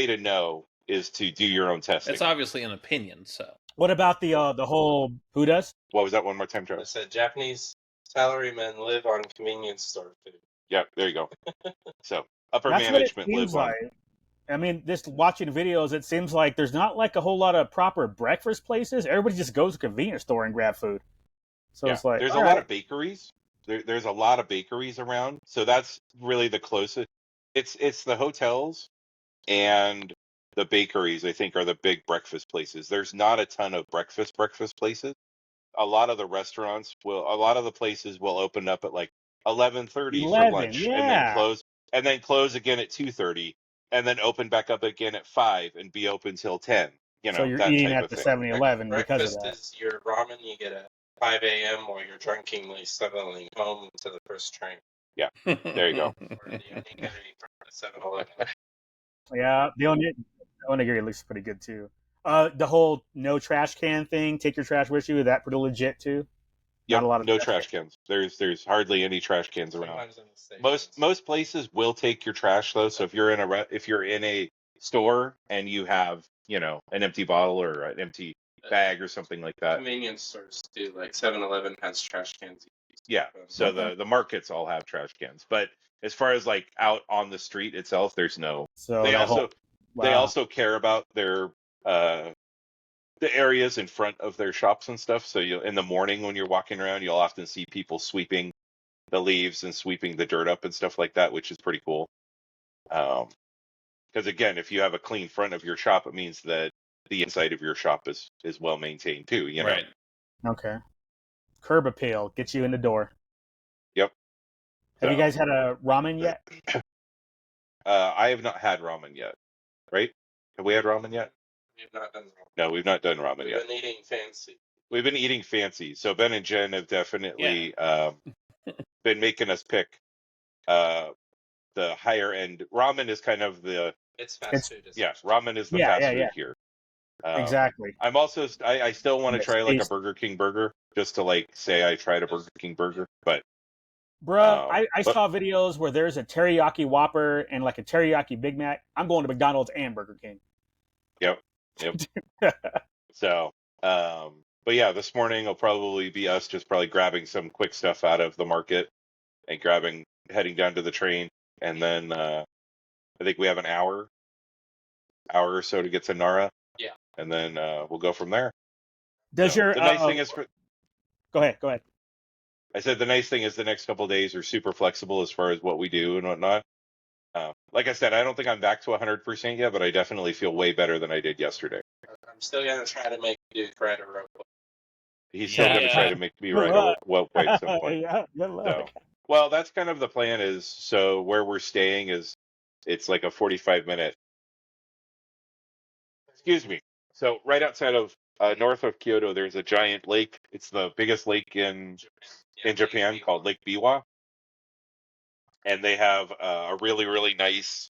to know is to do your own testing. It's obviously an opinion, so. What about the whole who does? What was that one more time, I Travis? said Japanese salarymen live on convenience store food. Yeah, there you go. So upper That's what it management seems live on. like. I mean, just watching videos, it seems like there's not like a whole lot of proper breakfast places. Everybody just goes to a convenience store and grab food. So Yeah, it's like there's a all lot right. of bakeries. There's a lot of bakeries around. So that's really the closest. It's the hotels and the bakeries, I think, are the big breakfast places. There's not a ton of breakfast places. A lot of the a lot of the places will open up at like 11:30 for 11, lunch and then yeah. close again at 2:30 and then open back up again at 5 and be open till 10. So you're That eating type at of the thing. 7-Eleven because of Breakfast that. is your ramen you get at 5 a.m. or you're drunkenly shuttling home to the first train. Yeah, there you go. Or the onigiri from the 7-Eleven. Yeah, the onigiri looks pretty good too. The whole no trash can thing, take your trash with you, is that pretty legit too? Yep, Not a lot of no trash cans. There's hardly any trash cans around. Sometimes in the States. Most places will take your trash though. So if you're in a store and you have an empty bottle or an empty bag or something like that, Convenience stores do, like 7-Eleven has trash cans. yeah. So Okay. the markets all have trash cans, but as far as like out on the street itself, there's no. So They that whole they wow. also care about their the areas in front of their shops and stuff. So in the morning when you're walking around, you'll often see people sweeping the leaves and sweeping the dirt up and stuff like that, which is pretty cool. Because again, if you have a clean front of your shop, it means that the inside of your shop is well maintained too. Right. Okay. Curb appeal gets you in the door. Yep. Have you So, guys had a ramen yet? I have not had ramen yet. Right? Have we had ramen yet? We've not done ramen. No, we've not done ramen We've yet. been eating fancy. We've been eating fancy. So Ben and Jen have definitely been making us pick the higher end. Ramen is kind of the It's fast food. yeah. Ramen is the Yeah, fast yeah, food yeah. here. Exactly. I'm also I still want to It's try like a tasty. Burger King burger just to like say I tried a Burger King burger, but Bruh, I but- saw videos where there's a teriyaki Whopper and like a teriyaki Big Mac. I'm going to McDonald's and Burger King. Yep. So, but yeah, this morning will probably be us just probably grabbing some quick stuff out of the market and heading down to the train, and then I think we have an hour or so to get to Nara. Yeah. And then we'll go from there. Does your the nice thing is Go ahead. I said the nice thing is the next couple of days are super flexible as far as what we do and whatnot. Like I said, I don't think I'm back to 100% yet, but I definitely feel way better than I did yesterday. I'm still going to try to make you ride a rope. He's still going to try to make me ride a rope at some point. Yeah, good luck. So, well, that's kind of the plan is, so where we're staying it's like a 45-minute, excuse me. So right outside of, north of Kyoto, there's a giant lake. It's the biggest lake in Japan called Lake Biwa. And they have a really, really nice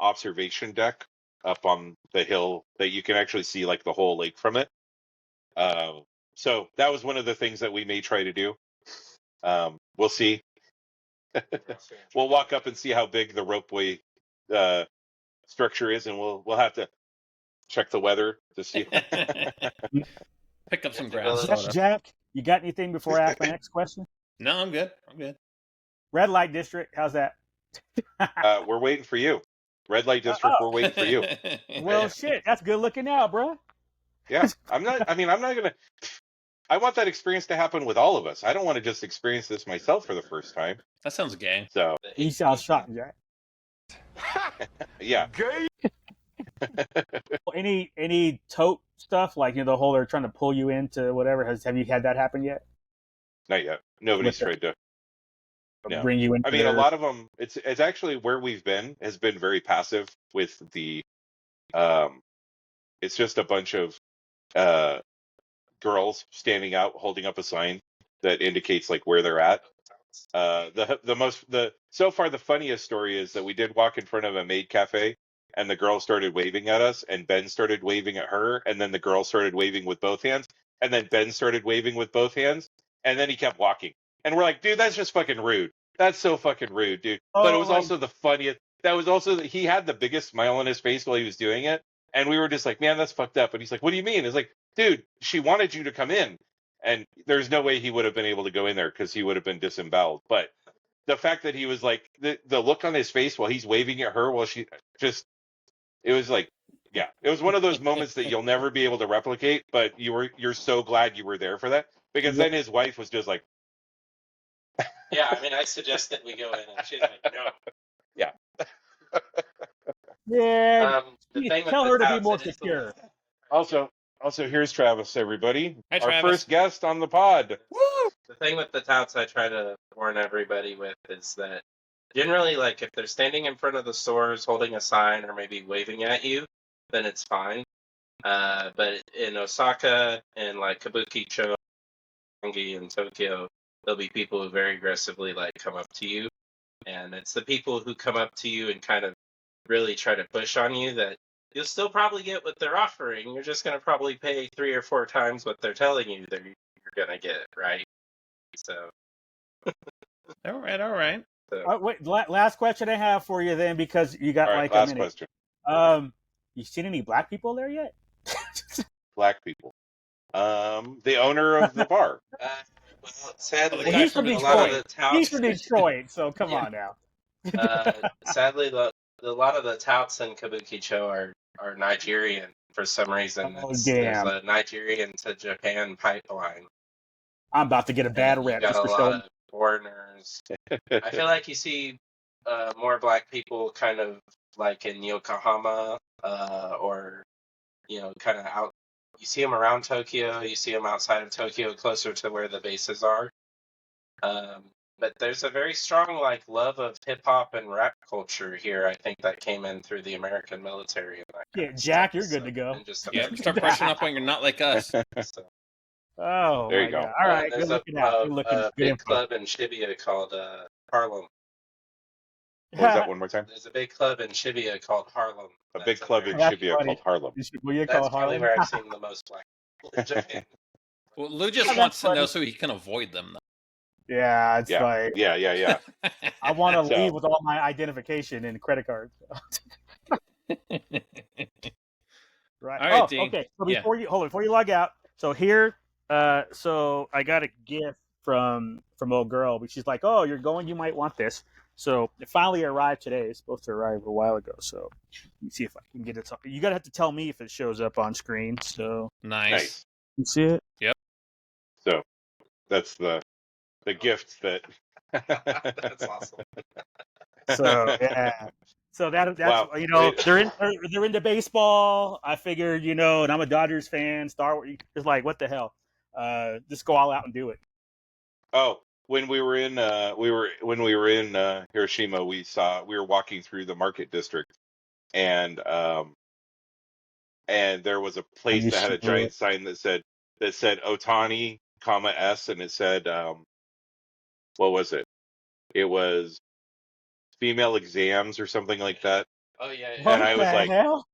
observation deck up on the hill that you can actually see like the whole lake from it. So that was one of the things that we may try to do. We'll see. We'll walk up and see how big the ropeway structure is, and we'll have to check the weather to see. Pick up some grass. Jack, you got anything before I ask my next question? No, I'm good. Red light district, how's that? We're waiting for you. Red light district, we're waiting for you. Well, shit, that's good looking out, bro. Yeah, I'm not gonna. I want that experience to happen with all of us. I don't want to just experience this myself for the first time. That sounds gay. So You sound shocked, Jack. yeah. Any tote stuff like the whole they're trying to pull you into whatever? Have you had that happen yet? Not yet. Nobody's With tried to. No. bring you into. I mean, a lot of them. It's actually where we've been has been very passive with the. It's just a bunch of girls standing out holding up a sign that indicates like where they're at. So far the funniest story is that we did walk in front of a maid cafe and the girl started waving at us and Ben started waving at her and then the girl started waving with both hands and then Ben started waving with both hands and then he kept walking and we're like, dude, that's just fucking rude. That's so fucking rude, dude. But it was also the funniest. That was also he had the biggest smile on his face while he was doing it and we were just like, man, that's fucked up. And he's like, what do you mean? It's like, dude, she wanted you to come in. And there's no way he would have been able to go in there because he would have been disemboweled. But the fact that he was like, the look on his face while he's waving at her while she just, it was like, yeah, it was one of those moments that you'll never be able to replicate. But you're so glad you were there for that because then his wife was just like, yeah, I mean, I suggested we go in and she's like, no. yeah. Yeah. The thing Tell her to be touts, more it is secure. Also, here's Travis, everybody. Hi, Our Travis. first guest on the pod. Woo! The thing with the touts I try to warn everybody with is that generally, like, if they're standing in front of the stores holding a sign or maybe waving at you, then it's fine. But in Osaka and, like, Kabukicho in Tokyo, there'll be people who very aggressively, like, come up to you. And it's the people who come up to you and kind of really try to push on you that you'll still probably get what they're offering. You're just going to probably pay 3 or 4 times what they're telling you that you're going to get, right? So. All right. So. Wait, last question I have for you then, because you got All right, like last a minute. question. You seen any black people there yet? Black people. The owner of the bar. Well, sadly, Well, He's from a lot of the Detroit. touts. He's from Detroit, so come Yeah. on now. Sadly, a lot of the touts in Kabukicho are Nigerian for some reason. Oh, There's damn. a Nigerian to Japan pipeline. I'm about to get a bad And you rep got just a for lot showing. of foreigners. I feel like you see more black people kind of like in Yokohama or, kind of out. You see them around Tokyo. You see them outside of Tokyo, closer to where the bases are. But there's a very strong love of hip hop and rap culture here. I think that came in through the American military. And that kind Yeah, of Jack, stuff, you're good to go. and just Yep. Start brushing up when you're not like us. So. Oh, There you my go. God. All right, There's good looking out. Good looking. a Good big info. club in Shibuya called Harlem. What was that one more time? There's a big club in Shibuya called Harlem. A big club in That's Shibuya funny. called Harlem. Will you That's call it probably Harlem? where I've seen the most black people in Japan. Well, Lou just that's wants to funny. know so he can avoid them, Yeah, it's Yeah. like Yeah. though. I want to So- leave with all my identification and credit cards. Right. All right, oh, Dean. okay. So Yeah. before you log out. So here, so I got a gift from old girl, but she's like, "Oh, you're going. You might want this." So it finally arrived today. It's supposed to arrive a while ago. So let me see if I can get it. You gotta have to tell me if it shows up on screen. So Nice. you see it. So that's the gift that. That's awesome. So yeah. So that's Wow. they're into baseball. I figured, and I'm a Dodgers fan. Star Wars. It's like, what the hell? Just go all out and do it. Oh, when we were in Hiroshima, we were walking through the market district, and there was a place that had a giant sign that said Otani, S, and it said what was it? It was female exams or something like that. Oh yeah. What? And I was like, hell?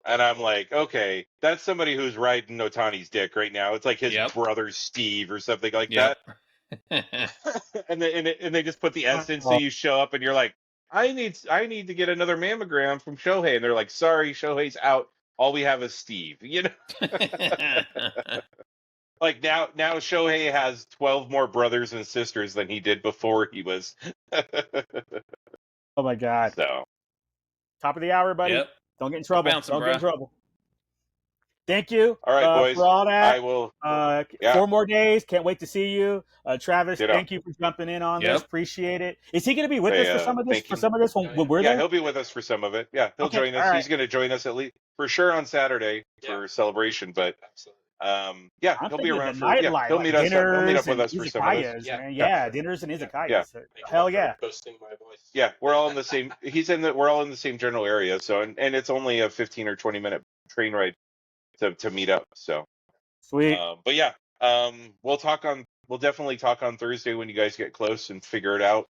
And I'm like, okay, that's somebody who's riding Otani's dick right now. It's like his brother Steve or something like that. and they just put the S in, so you show up and you're like, I need to get another mammogram from Shohei, and they're like, sorry, Shohei's out. All we have is Steve. Like now Shohei has 12 more brothers and sisters than he did before he was. Oh my God! So Top of the hour, buddy. Yep. Don't get in trouble. bouncing, Don't get in bruh. trouble. Thank you. All right, boys. For all that. I will. 4 more days. Can't wait to see you. Travis, Ditto. thank you for jumping in on Yep. this. Appreciate it. Is he going to be with us for some of this? Thank For you. some of this when we're Yeah, there? he'll be with us for some of it. Yeah, he'll Okay, join us. all right. He's going to join us at least for sure on Saturday for celebration. But yeah, I'm he'll be thinking around the for nightlife, he'll like meet us. He'll meet up dinners with us and for some of this. izakayas, Yeah. man. Yeah. Yeah, dinners and izakayas. Yeah. Hell yeah. Boasting my voice. Yeah, we're all in the same. We're all in the same general area. So and it's only a 15 or 20-minute train ride to meet up. So Sweet. but yeah, we'll definitely talk on Thursday when you guys get close and figure it out.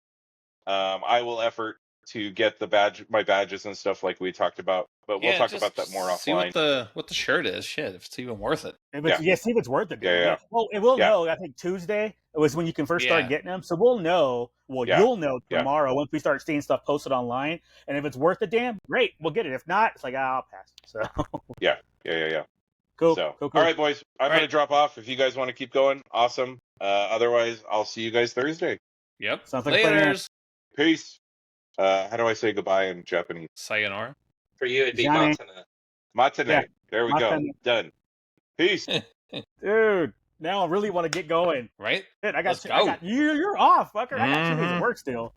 I will effort to get my badges and stuff like we talked about, but we'll talk about that more see offline. what the shirt is. Shit, if it's even worth it. See if it's worth it. Yeah. Well, it will know. I think Tuesday was when you can first start getting them, so we'll know. Well, you'll know tomorrow once we start seeing stuff posted online, and if it's worth the damn, great, we'll get it. If not, it's like I'll pass. So Yeah. Cool. So Cool. all right, boys, I'm gonna drop off. If you guys want to keep going, awesome. Otherwise, I'll see you guys Thursday. Yep. Sounds like a plan. Peace. How do I say goodbye in Japanese? Sayonara. For you, it'd be Johnny. Matane. Matane. Yeah. There we Matane. go. Done. Peace. Dude, now I really want to get going. Right? Shit, Let's go. You're off, fucker. I got 2 days of work still.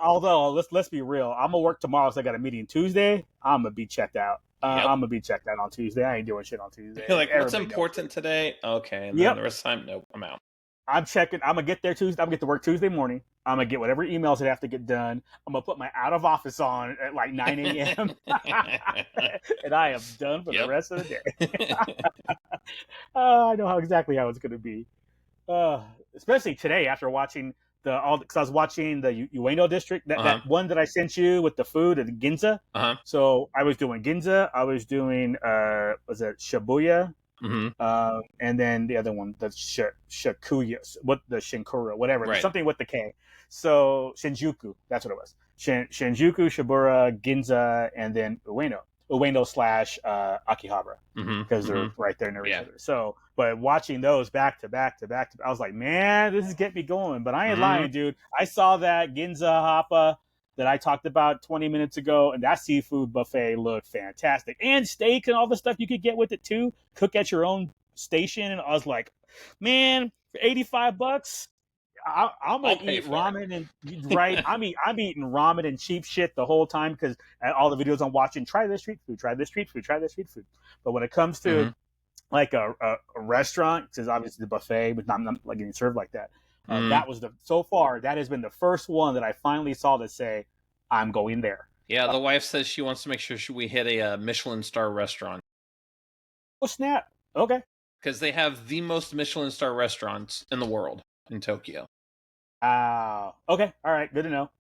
Although let's be real, I'm gonna work tomorrow, so I got a meeting Tuesday. I'm gonna be checked out. I'm gonna be checked out on Tuesday. I ain't doing shit on Tuesday. You're like, what's Everybody important today? Okay, and Yep. then the rest of the time, nope, I'm out. I'm checking. I'm gonna get there Tuesday. I'm gonna get to work Tuesday morning. I'm gonna get whatever emails that have to get done. I'm gonna put my out of office on at like 9 a.m. and I am done for the rest of the day. I know exactly how it's gonna be. Especially today after watching because I was watching the Ueno district, that one that I sent you with the food and Ginza. So I was doing Ginza. I was doing was it Shibuya? And then the other one, the Shakuya, the Shinkura, whatever, something with the K. So Shinjuku, that's what it was. Shinjuku, Shibuya, Ginza, and then Ueno / Akihabara, because they're right there near each other. So, but watching those back to back, I was like, man, this is getting me going. But I ain't lying, dude. I saw that Ginza Hapa that I talked about 20 minutes ago, and that seafood buffet looked fantastic. And steak and all the stuff you could get with it too. Cook at your own station, and I was like, man, for $85, I'm gonna eat ramen I'm eating ramen and cheap shit the whole time because all the videos I'm watching, try this street food. But when it comes to like a restaurant, because obviously the buffet, but not like getting served like that. That was that has been the first one that I finally saw that say, I'm going there. Yeah, the wife says she wants to make sure we hit a Michelin star restaurant. Oh, snap. Okay. Because they have the most Michelin star restaurants in the world in Tokyo. Okay. All right. Good to know.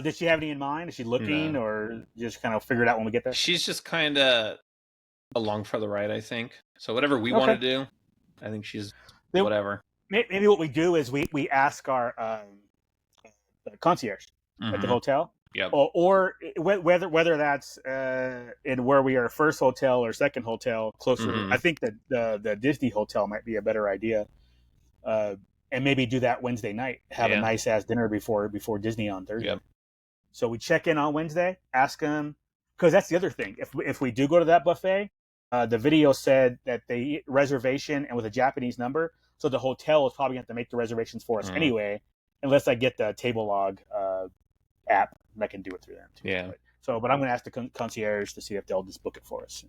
Did she have any in mind? Is she looking or just kind of figure it out when we get there? She's just kind of along for the ride, I think. So whatever we want to do, I think she's whatever. Maybe what we do is we ask our concierge at the hotel, or whether that's in where we are, first hotel or second hotel closer. I think that the Disney hotel might be a better idea, and maybe do that Wednesday night. Have a nice ass dinner before Disney on Thursday. Yep. So we check in on Wednesday, ask them, because that's the other thing. If we do go to that buffet, the video said that they reservation and with a Japanese number. So the hotel is probably going to have to make the reservations for us anyway, unless I get the table log app, and I can do it through them too. Yeah. But I'm going to ask the concierge to see if they'll just book it for us.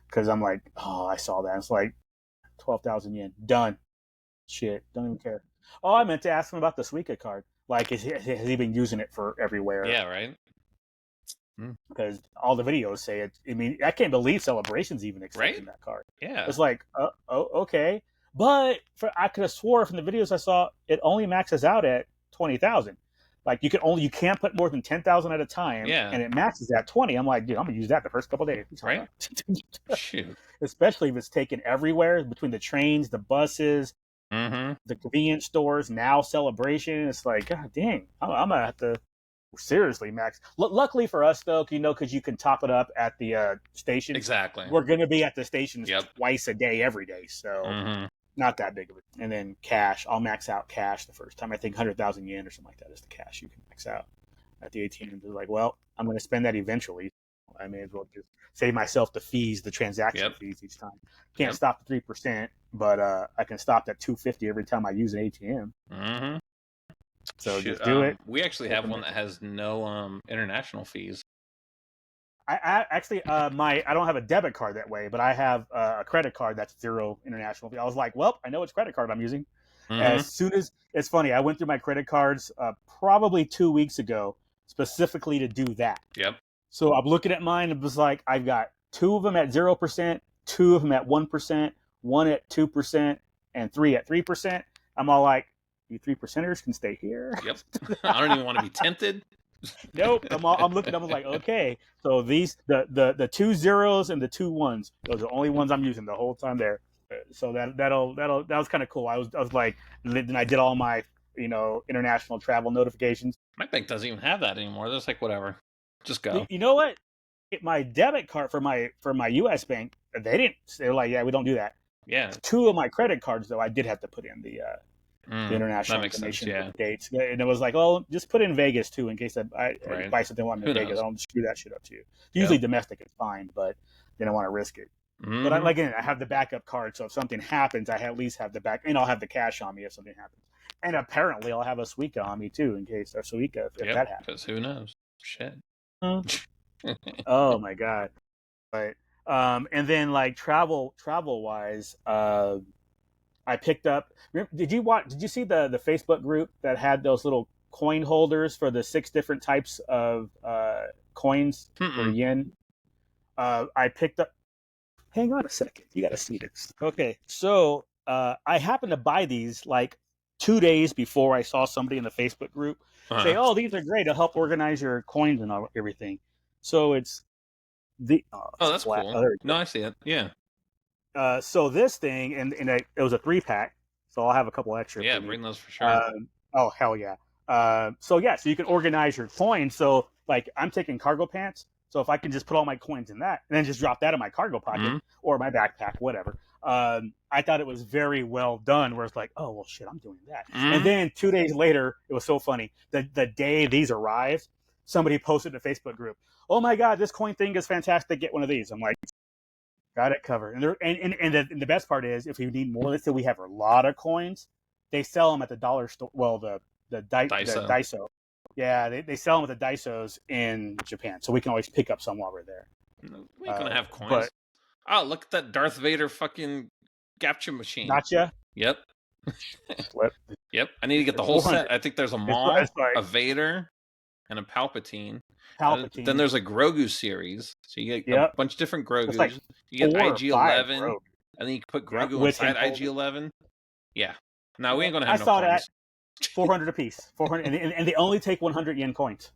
Because I'm like, I saw that. It's like 12,000 yen. Done. Shit. Don't even care. Oh, I meant to ask him about the Suica card. Like, has he been using it for everywhere? Yeah, right. Because all the videos say it. I mean, I can't believe Celebration's even accepting that card. Yeah. It's like, okay. But I could have swore from the videos I saw, it only maxes out at 20,000. Like you can't put more than 10,000 at a time. Yeah. And it maxes at 20. I'm like, dude, I'm gonna use that the first couple of days. Right. Shoot. Especially if it's taken everywhere between the trains, the buses, the convenience stores. Now Celebration. It's like, God dang, I'm gonna have to seriously max. Luckily for us though, because you can top it up at the station. Exactly. We're gonna be at the stations twice a day, every day. So. Not that big of it. And then cash, I'll max out cash the first time. I think 100,000 yen or something like that is the cash you can max out at the ATM. They're like, well, I'm going to spend that eventually. I may as well just save myself the transaction fees each time. Can't stop at 3%, but I can stop at $2.50 every time I use an ATM. Mm-hmm. So just do it. We actually have one that has no international fees. I actually I don't have a debit card that way, but I have a credit card that's zero international fee. I was like, well, I know which credit card I'm using. Mm-hmm. As soon as it's funny, I went through my credit cards probably 2 weeks ago specifically to do that. Yep. So I'm looking at mine. It was like I've got 2 of them at 0%, 2 of them at 1%, 1 at 2%, and 3 at 3%. I'm all like, you 3%ers can stay here. Yep. I don't even want to be tempted. Nope. I'm looking. I was like, okay. So these the 2 zeros and the 2 1s. Those are the only ones I'm using the whole time there. So that was kind of cool. I was like, then I did all my international travel notifications. My bank doesn't even have that anymore. They're just like, whatever, just go. You know what? My debit card for my U.S. bank, they were like, yeah, we don't do that. Yeah. 2 of my credit cards though, I did have to put in the international information dates, and it was like, oh, just put in Vegas too in case I buy something while I'm in Vegas. I don't screw that shit up too. Usually domestic is fine, but they don't want to risk it. Mm-hmm. But I have the backup card, so if something happens, I at least have the back, and I'll have the cash on me if something happens. And apparently, I'll have a Suica on me too in case if that happens. Because who knows? Shit. Oh my god! But and then like travel wise, I picked up. Did you see the Facebook group that had those little coin holders for the 6 different types of coins for yen? I picked up. Hang on a second. You got to see this. Okay, so I happened to buy these like 2 days before I saw somebody in the Facebook group say, "Oh, these are great to help organize your coins and everything." So it's the that's cool. No, I see it. Yeah. So this thing, and it was a 3-pack, so I'll have a couple extra. Yeah, bring those for sure. Oh hell yeah! So you can organize your coins. So like I'm taking cargo pants, so if I can just put all my coins in that and then just drop that in my cargo pocket or my backpack, whatever. I thought it was very well done. Where it's like, oh well, shit, I'm doing that. And then 2 days later, it was so funny. The day these arrived, somebody posted in the Facebook group, "Oh my god, this coin thing is fantastic! Get one of these." I'm like, got it covered. And the best part is, if you need more, let's say we have a lot of coins, they sell them at the dollar store. Well, the Daiso. Yeah, they sell them at the Daisos in Japan, so we can always pick up some while we're there. We ain't gonna have coins. Oh, look at that Darth Vader fucking capture machine. Gotcha. Yep. Yep. I need to get the whole set. I think there's a Maul, a Vader, and a Palpatine. Then there's a Grogu series. So you get a bunch of different Grogus. Like you get IG-11, and then you can put Grogu inside IG-11. Yeah. No, we ain't gonna have no coins. I saw that. 400 apiece. 400, and they only take 100 yen coins.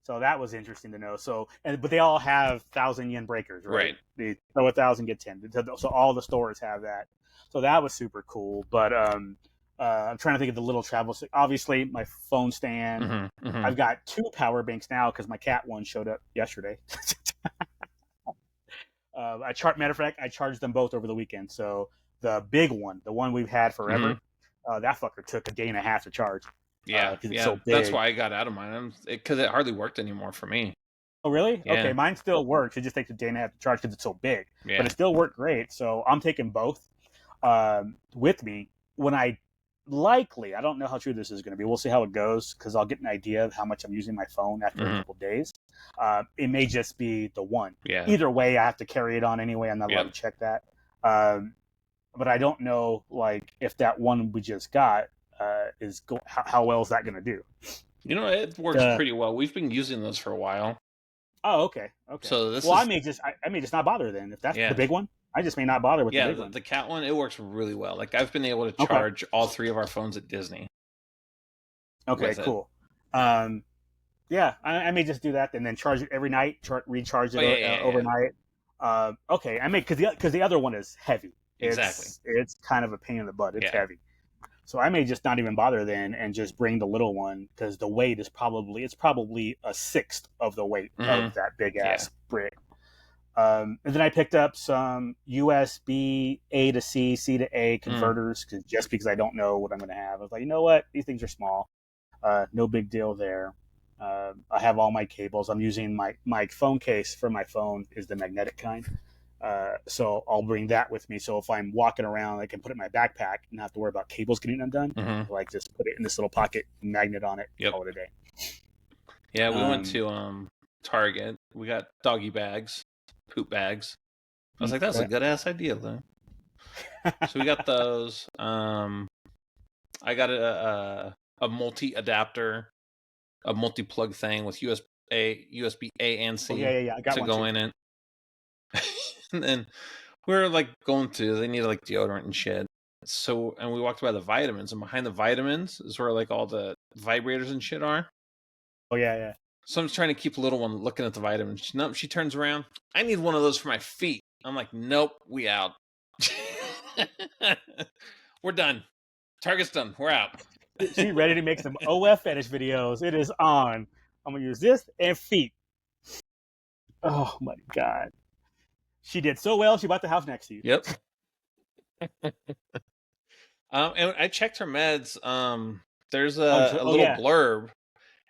So that was interesting to know. So, but they all have 1,000 yen breakers, right? They throw 1,000, get 10. So all the stores have that. So that was super cool. But I'm trying to think of the little travel. Obviously, my phone stand. I've got 2 power banks now because my cat one showed up yesterday. Matter of fact, I charged them both over the weekend. So the big one, the one we've had forever, that fucker took a day and a half to charge. Yeah, it's so big. That's why I got out of mine because it hardly worked anymore for me. Oh, really? Yeah. Okay, mine still works. It just takes a day and a half to charge because it's so big. Yeah. But it still worked great. So I'm taking both with me when I don't know how true this is going to be. We'll see how it goes because I'll get an idea of how much I'm using my phone after a couple days. It may just be the one. Yeah. Either way, I have to carry it on anyway. I'm not allowed to check that. But I don't know, like, if that one we just got how well is that going to do? You know, it works pretty well. We've been using those for a while. Oh, okay. So I may just not bother then if that's the big one. I just may not bother with the big one. The cat one, it works really well. Like I've been able to charge all 3 of our phones at Disney. Okay, cool. Yeah, I may just do that and then charge it every night, recharge it overnight. Okay, I may because the other one is heavy. It's kind of a pain in the butt. It's heavy. So I may just not even bother then and just bring the little one because the weight is probably a 1/6 of the weight of that big ass brick. And then I picked up some USB A to C, C to A converters because I don't know what I'm going to have. I was like, you know what? These things are small. No big deal there. I have all my cables. I'm using my phone case for my phone is the magnetic kind. So I'll bring that with me. So if I'm walking around, I can put it in my backpack and not have to worry about cables getting undone. Like just put it in this little pocket, magnet on it, call it a day. Yeah, we went to Target. We got doggy bags, poop bags. I was like, that's a good ass idea though. So we got those. I got a multi adapter, a multi plug thing with USB A and C I got to one go too. in it. And then we were like going to, they needed like deodorant and shit. So, and we walked by the vitamins, and behind the vitamins is where like all the vibrators and shit are. Oh yeah. So I'm just trying to keep the little one looking at the vitamins. Nope, she turns around. I need one of those for my feet. I'm like, nope, we out. We're done. Target's done. We're out. She ready to make some OF fetish videos. It is on. I'm gonna use this and feet. Oh my god. She did so well. She bought the house next to you. Yep. And I checked her meds. There's a little blurb.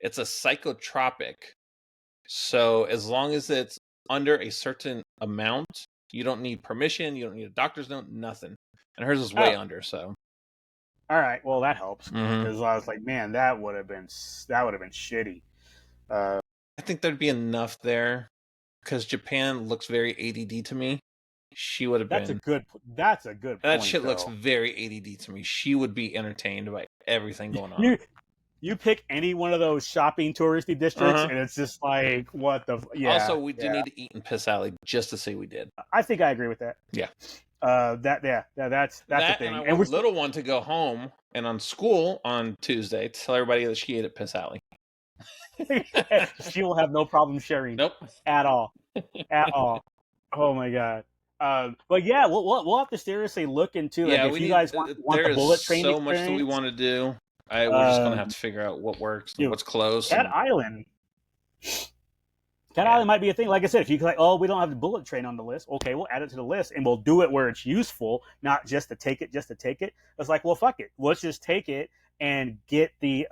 It's a psychotropic. So as long as it's under a certain amount, you don't need permission. You don't need a doctor's note. Nothing. And hers is way under. So. All right. Well, that helps because I was like, man, that would have been shitty. I think there'd be enough there because Japan looks very ADD to me. She would have been. That's a good. That point, shit though. looks very ADD to me. She would be entertained by everything going on. You pick any one of those shopping touristy districts, and it's just like, what the? Yeah. Also, we do need to eat in Piss Alley just to say we did. I think I agree with that. Yeah. That's the thing. And I want little one to go home and on school on Tuesday to tell everybody that she ate at Piss Alley. She will have no problem sharing. Nope. At all. At all. Oh my god. But yeah, we'll have to seriously look into it. If you guys want the bullet train so experience, much that we want to do. We're just gonna have to figure out what works, and what's close. Cat Island. Cat Island might be a thing. Like I said, if you like, we don't have the bullet train on the list. Okay, we'll add it to the list, and we'll do it where it's useful, not just to take it. It's like, well, fuck it. Let's just take it and get the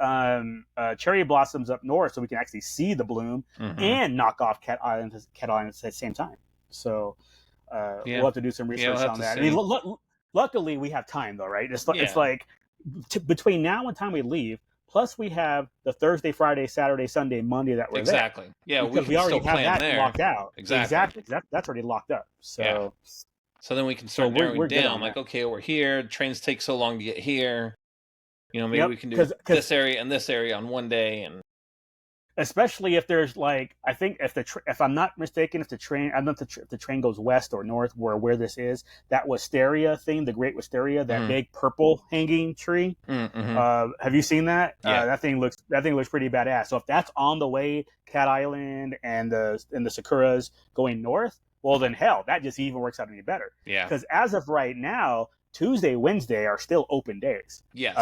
cherry blossoms up north, so we can actually see the bloom and knock off Cat Island at the same time. So we'll have to do some research on that. I mean, luckily we have time though, right? It's like between now and time we leave. Plus, we have the Thursday, Friday, Saturday, Sunday, Monday that we're there. Yeah, because we already have that there. Locked out. Exactly. That's already locked up. So, so then we can start narrowing down. Like, okay, we're here. Trains take so long to get here. You know, maybe we can do this area and this area on one day, and especially if there's like, I think if I'm not mistaken, if the train goes west or north, where this is, that wisteria thing, the Great Wisteria, that big purple hanging tree. Have you seen that? Yeah. That thing looks pretty badass. So if that's on the way, Cat Island and the Sakuras going north, well then hell, that just even works out any better. Yeah. Because as of right now, Tuesday, Wednesday are still open days. Yes.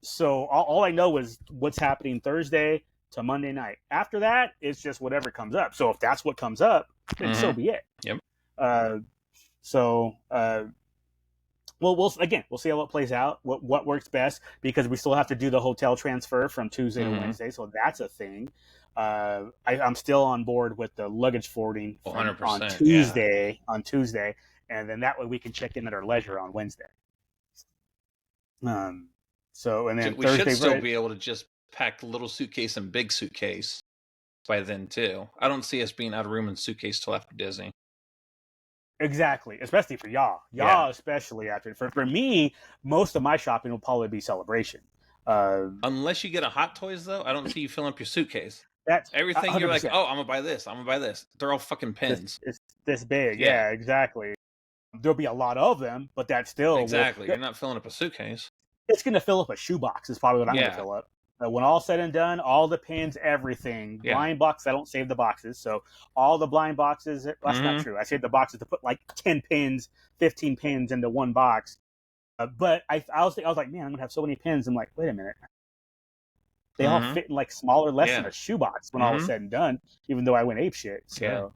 So all I know is what's happening Thursday to Monday night. After that, it's just whatever comes up. So if that's what comes up, then so be it. Yep. We'll see how it plays out. What works best, because we still have to do the hotel transfer from Tuesday to Wednesday, so that's a thing. I'm still on board with the luggage forwarding on Tuesday, and then that way we can check in at our leisure on Wednesday. So and then we Thursday, should still be able to just pack little suitcase and big suitcase by then too. I don't see us being out of room and suitcase till after Disney. Exactly, especially for y'all. Especially after. For me, most of my shopping will probably be Celebration. Unless you get a Hot Toys, though, I don't see you filling up your suitcase. That's everything. 100%. You're like, oh, I'm gonna buy this. I'm gonna buy this. They're all fucking pins. It's this big. Yeah, exactly. There'll be a lot of them, but that's still exactly. You're not filling up a suitcase. It's going to fill up a shoebox is probably what I'm going to fill up. When all said and done, all the pins, everything. Blind box, I don't save the boxes. So all the blind boxes, that's not true. I save the boxes to put like 10 pins, 15 pins into one box. But I was like, man, I'm going to have so many pins. I'm like, wait a minute. They all fit in like smaller, less than a shoebox when all was said and done, even though I went apeshit. So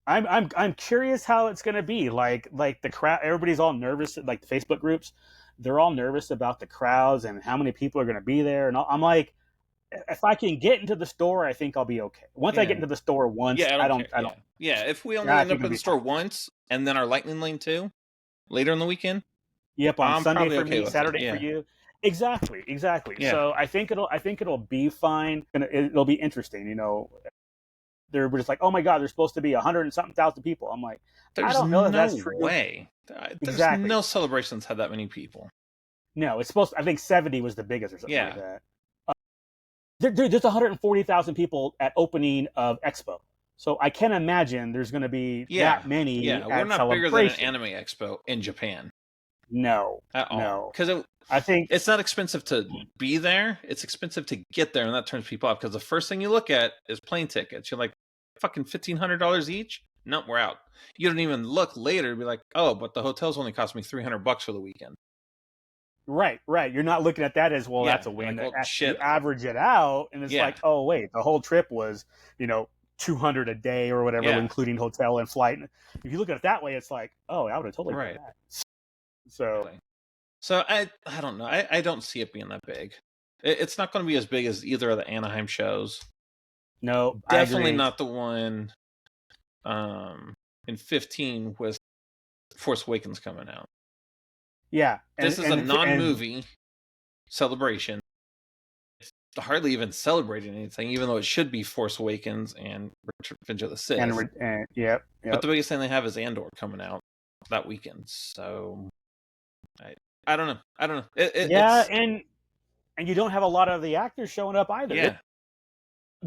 I'm curious how it's gonna be. Like the crowd, everybody's all nervous. Like the Facebook groups, they're all nervous about the crowds and how many people are going to be there. And I'm like, if I can get into the store, I think I'll be okay. Once I get into the store once, Yeah, I don't. Yeah, if we only I end think up it'll in be the store fine. once and then our lightning lane too, later in the weekend. Yep, on I'm Sunday probably for okay me, with it, Saturday yeah. for you. Exactly. Yeah. So I think it'll be fine. And it'll be interesting. You know, they're just like, oh my god, there's supposed to be 100 and something thousand people. I'm like, I don't know if that's true. Way. There's Exactly. no celebrations had that many people. No, it's supposed. I think 70 was the biggest or something like Yeah. that. There's 140,000 people at opening of Expo. So I can imagine there's going to be that many. Yeah, we're not bigger than an anime expo in Japan. No, at all. no. Because I think it's not expensive to be there. It's expensive to get there, and that turns people off. Because the first thing you look at is plane tickets. You're like, fucking $1,500 each? Nope, we're out. You don't even look later and be like, oh, but the hotels only cost me $300 for the weekend. Right. You're not looking at that as, well, that's a win. Like, well, shit. You average it out, and it's like, oh, wait, the whole trip was, $200 a day or whatever, including hotel and flight. If you look at it that way, it's like, oh, I would have totally done that. So I don't know. I don't see it being that big. It's not going to be as big as either of the Anaheim shows. No, definitely not the one in 15 with Force Awakens coming out. Yeah. This is a non-movie celebration. It's hardly even celebrating anything, even though it should be Force Awakens and Revenge of the Sith. Yep. But the biggest thing they have is Andor coming out that weekend. So I don't know. And you don't have a lot of the actors showing up either. Yeah.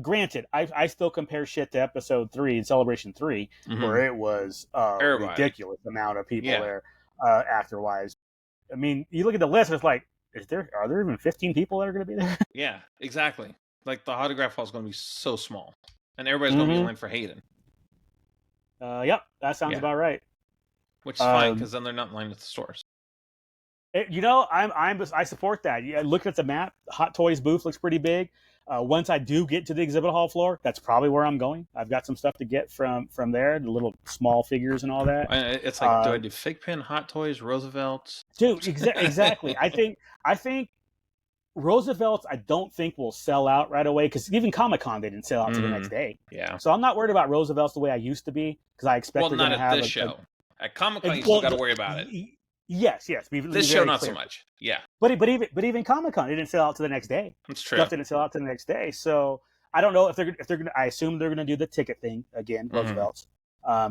Granted, I still compare shit to Episode 3 and Celebration 3, where it was a ridiculous amount of people there, actor-wise. I mean, you look at the list, and it's like, are there even 15 people that are going to be there? Yeah, exactly. Like, the autograph hall is going to be so small, and everybody's going to be in line for Hayden. Yep, that sounds about right. Which is fine, because then they're not in line at the stores. I support that. Yeah, look at the map. Hot Toys booth looks pretty big. Once I do get to the exhibit hall floor, that's probably where I'm going. I've got some stuff to get from there, the little small figures and all that. It's like, do I do Fig Pen, Hot Toys, Roosevelt's? Dude, exactly. I think Roosevelt's, I don't think will sell out right away, because even Comic-Con, they didn't sell out to the next day. Yeah. So I'm not worried about Roosevelt's the way I used to be, because I expect they're going to have... Well, not at this show. At Comic-Con, you still got to worry about it. Yes. This show, not so much. Yeah. But even Comic-Con, it didn't sell out to the next day. That's true. Stuff didn't sell out to the next day. So I don't know if they're going to, I assume they're going to do the ticket thing again, Roosevelt's,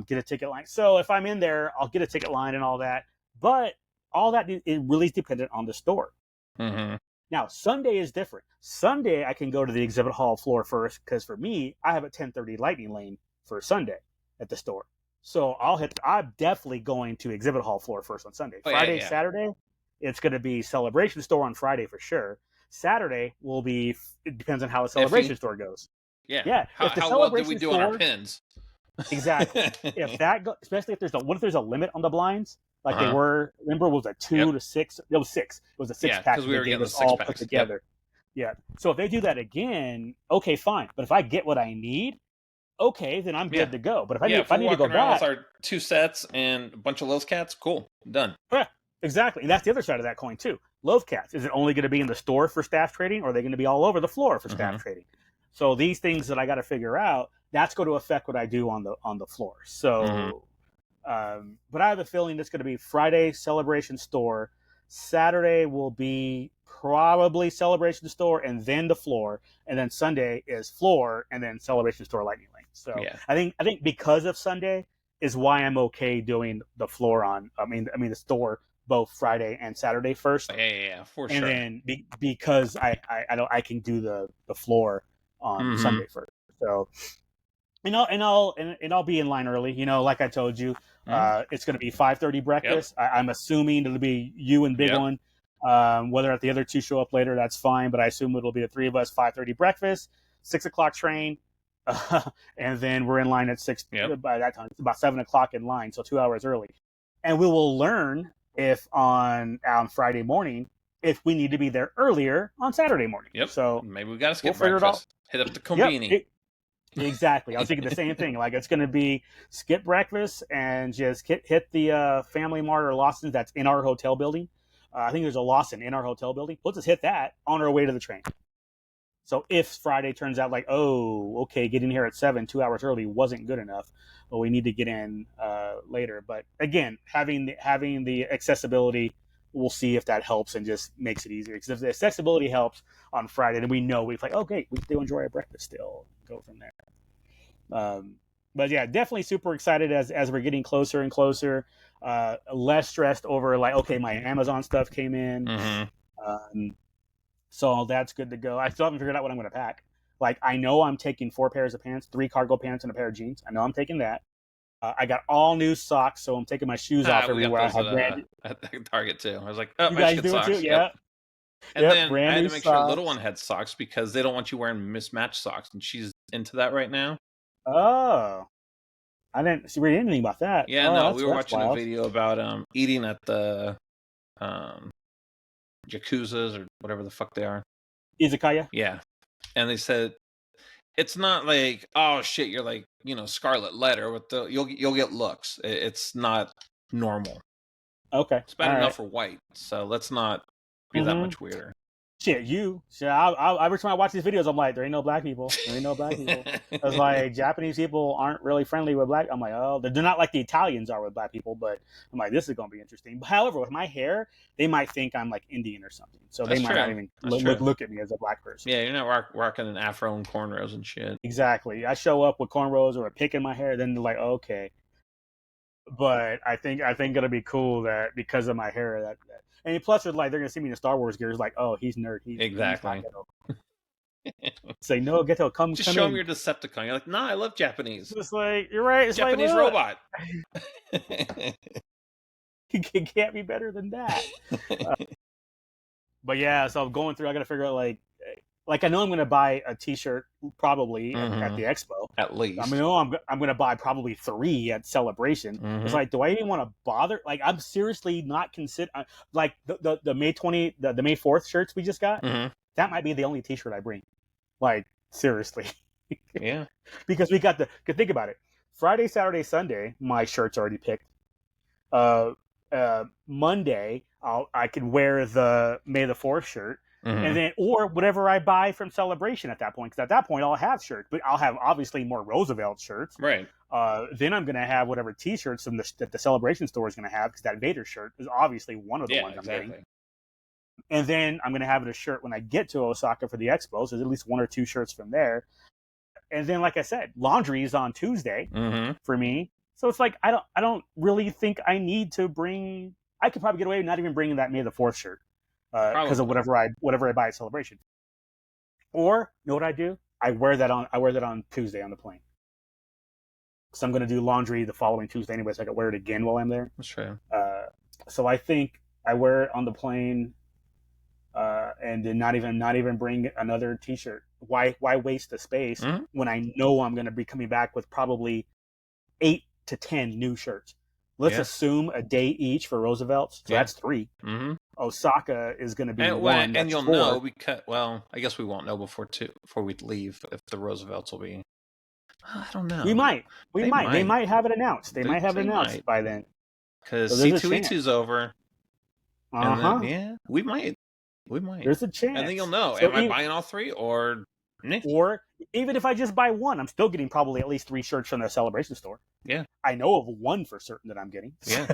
get a ticket line. So if I'm in there, I'll get a ticket line and all that. But all that, it really is dependent on the store. Now, Sunday is different. Sunday, I can go to the exhibit hall floor first, because for me, I have a 10:30 lightning lane for Sunday at the store. So I'm definitely going to exhibit hall floor first on Sunday. Friday, Saturday, it's going to be Celebration store on Friday for sure. Saturday will be, it depends on how the Celebration store goes. Yeah. How well did we do on our pins? Exactly. Especially if there's a limit on the blinds, like they were. Remember, it was a 2 to 6. It was 6. It was a 6-pack. Because we were getting the 6-packs put together. Yeah. So if they do that again, okay, fine. But if I get what I need, okay, then I'm good to go. But if I need to go back with our 2 sets and a bunch of Lowe's cats, cool, done. Yeah, exactly. And that's the other side of that coin too. Lowe's cats, is it only going to be in the store for staff trading, or are they going to be all over the floor for staff trading? So these things that I got to figure out, that's going to affect what I do on the floor. So, but I have a feeling it's going to be Friday Celebration store, Saturday will be probably Celebration store and then the floor, and then Sunday is floor and then Celebration store lightning lane. So I think because of Sunday is why I'm okay doing the floor on. I mean the store both Friday and Saturday first. Yeah, for sure. And then because I can do the floor on Sunday first. So I'll be in line early. Like I told you, it's going to be 5:30 breakfast. I'm assuming it'll be you and Big One. Whether the other two show up later, that's fine. But I assume it'll be the 3 of us. 5:30 breakfast, 6 o'clock train, and then we're in line at 6. By that time, it's about 7 o'clock in line, so 2 hours early. And we will learn if on Friday morning if we need to be there earlier on Saturday morning. So maybe we got to skip breakfast. Hit up the conveni. Exactly. I was thinking the same thing. Like, it's going to be skip breakfast and just hit the Family Mart or Lawson's that's in our hotel building. I think there's a Lawson in our hotel building. Let's just hit that on our way to the train. So if Friday turns out like, oh, okay, getting here at 7, 2 hours early wasn't good enough, well, we need to get in later. But again, having the accessibility, we'll see if that helps and just makes it easier. Because if the accessibility helps on Friday, then we know we're like, okay, we still enjoy our breakfast still. Go from there. But yeah, definitely super excited as we're getting closer and closer. Less stressed over like, okay, my Amazon stuff came in. Mm-hmm. So that's good to go. I still haven't figured out what I'm going to pack. Like, I know I'm taking 4 pairs of pants, 3 cargo pants, and a pair of jeans. I know I'm taking that. I got all new socks, so I'm taking my shoes off everywhere. I have at Target too. I was like, oh, you I guys should do get it socks. too, yeah. And then brand I had new to make sure socks. little one had socks because they don't want you wearing mismatched socks, and she's into that right now. Oh, I didn't read anything about that. Yeah, oh, no, we were watching wild. a video about eating at the Yakuzas or whatever the fuck they are. Izakaya? Yeah. And they said it's not like, oh shit, you're like, Scarlet Letter with the you'll get looks. It's not normal. Okay. It's bad enough for white, so let's not be that much weirder. Shit, every time I watch these videos, I'm like, there ain't no black people. There ain't no black people. It's like Japanese people aren't really friendly with black. I'm like, oh, they're not like the Italians are with black people, but I'm like, this is going to be interesting. However, with my hair, they might think I'm like Indian or something. So they might not even look at me as a black person. Yeah, you're not rocking an afro and cornrows and shit. Exactly. I show up with cornrows or a pick in my hair, then they're like, okay. But I think it'll be cool that because of my hair that and plus it's like they're gonna see me in Star Wars gear. It's like, oh, he's nerd. Exactly. Say no, Ghetto, come. Just show him your Decepticon. You're like, nah, I love Japanese. It's like you're right. It's Japanese like, robot. It can't be better than that. But yeah, so I'm going through. I gotta figure out like I know I'm gonna buy a T-shirt probably at the expo. At least. I mean, I'm gonna buy probably 3 at Celebration. It's like, do I even want to bother? Like, I'm seriously not like the May 20, the May 4th shirts we just got. That might be the only T-shirt I bring. Like, seriously. Yeah. Because we got think about it. Friday, Saturday, Sunday, my shirt's already picked. Monday, I can wear the May the 4th shirt. And then, or whatever I buy from Celebration at that point, because at that point I'll have shirts, but I'll have obviously more Roosevelt shirts. Right. Then I'm going to have whatever T-shirts that the Celebration store is going to have, because that Vader shirt is obviously one of the ones I'm getting. And then I'm going to have a shirt when I get to Osaka for the Expo, so there's at least 1 or 2 shirts from there. And then, like I said, laundry is on Tuesday for me, so it's like I don't really think I need to bring. I could probably get away with not even bringing that May the 4th shirt. Because of whatever I buy at Celebration. Or, you know what I do? I wear that on Tuesday on the plane. Because I'm going to do laundry the following Tuesday anyway, so I can wear it again while I'm there. That's true. So I think I wear it on the plane, and then not even bring another T-shirt. Why waste the space when I know I'm going to be coming back with probably 8 to 10 new shirts? Let's assume a day each for Roosevelt's. So that's 3. Osaka is going to be 1. And you'll 4. know because, well, I guess we won't know before we leave if the Roosevelts will be. I don't know. We might. They might have it announced. They might have it announced by then. Because C2E2 is over. Yeah, we might. There's a chance. And then you'll know. Am I buying all 3 or? Or even if I just buy 1, I'm still getting probably at least 3 shirts from the Celebration store. Yeah. I know of 1 for certain that I'm getting. Yeah.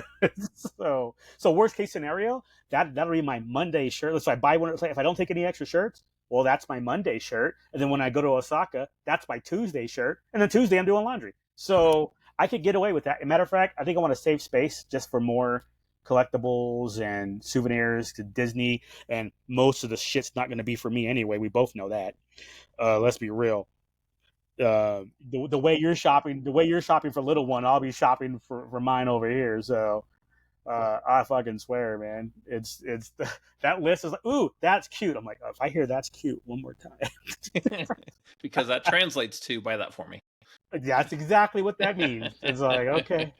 So worst case scenario, that'll be my Monday shirt. If I buy 1, if I don't take any extra shirts, well, that's my Monday shirt. And then when I go to Osaka, that's my Tuesday shirt. And then Tuesday I'm doing laundry. So I could get away with that. As a matter of fact, I think I want to save space just for more collectibles and souvenirs to Disney. And most of the shit's not going to be for me anyway. We both know that. Let's be real. The way you're shopping for little one, I'll be shopping for mine over here. So I fucking swear, man, it's that list is like, ooh, that's cute. I'm like, oh, if I hear that's cute one more time, because that translates to buy that for me. That's exactly what that means. It's like, okay.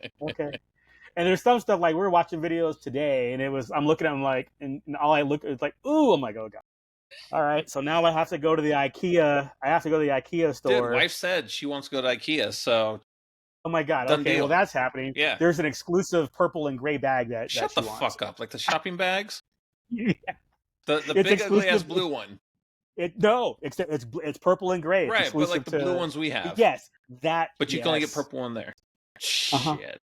And there's some stuff like we were watching videos today, and I'm looking at them like, and all I look is like, ooh, I'm like, oh god. All right, so now I have to go to the IKEA. I have to go to the IKEA store. Dude, wife said she wants to go to IKEA, so. Oh my god! Okay, well that's happening. Yeah. There's an exclusive purple and gray bag that. Shut the fuck up! Like the shopping bags. Yeah. The It's big ugly ass exclusive. blue one. It's purple and gray. It's Right, but exclusive like the to blue ones we have. Yes, that. But you can only get yes. purple one there. Uh-huh. Shit.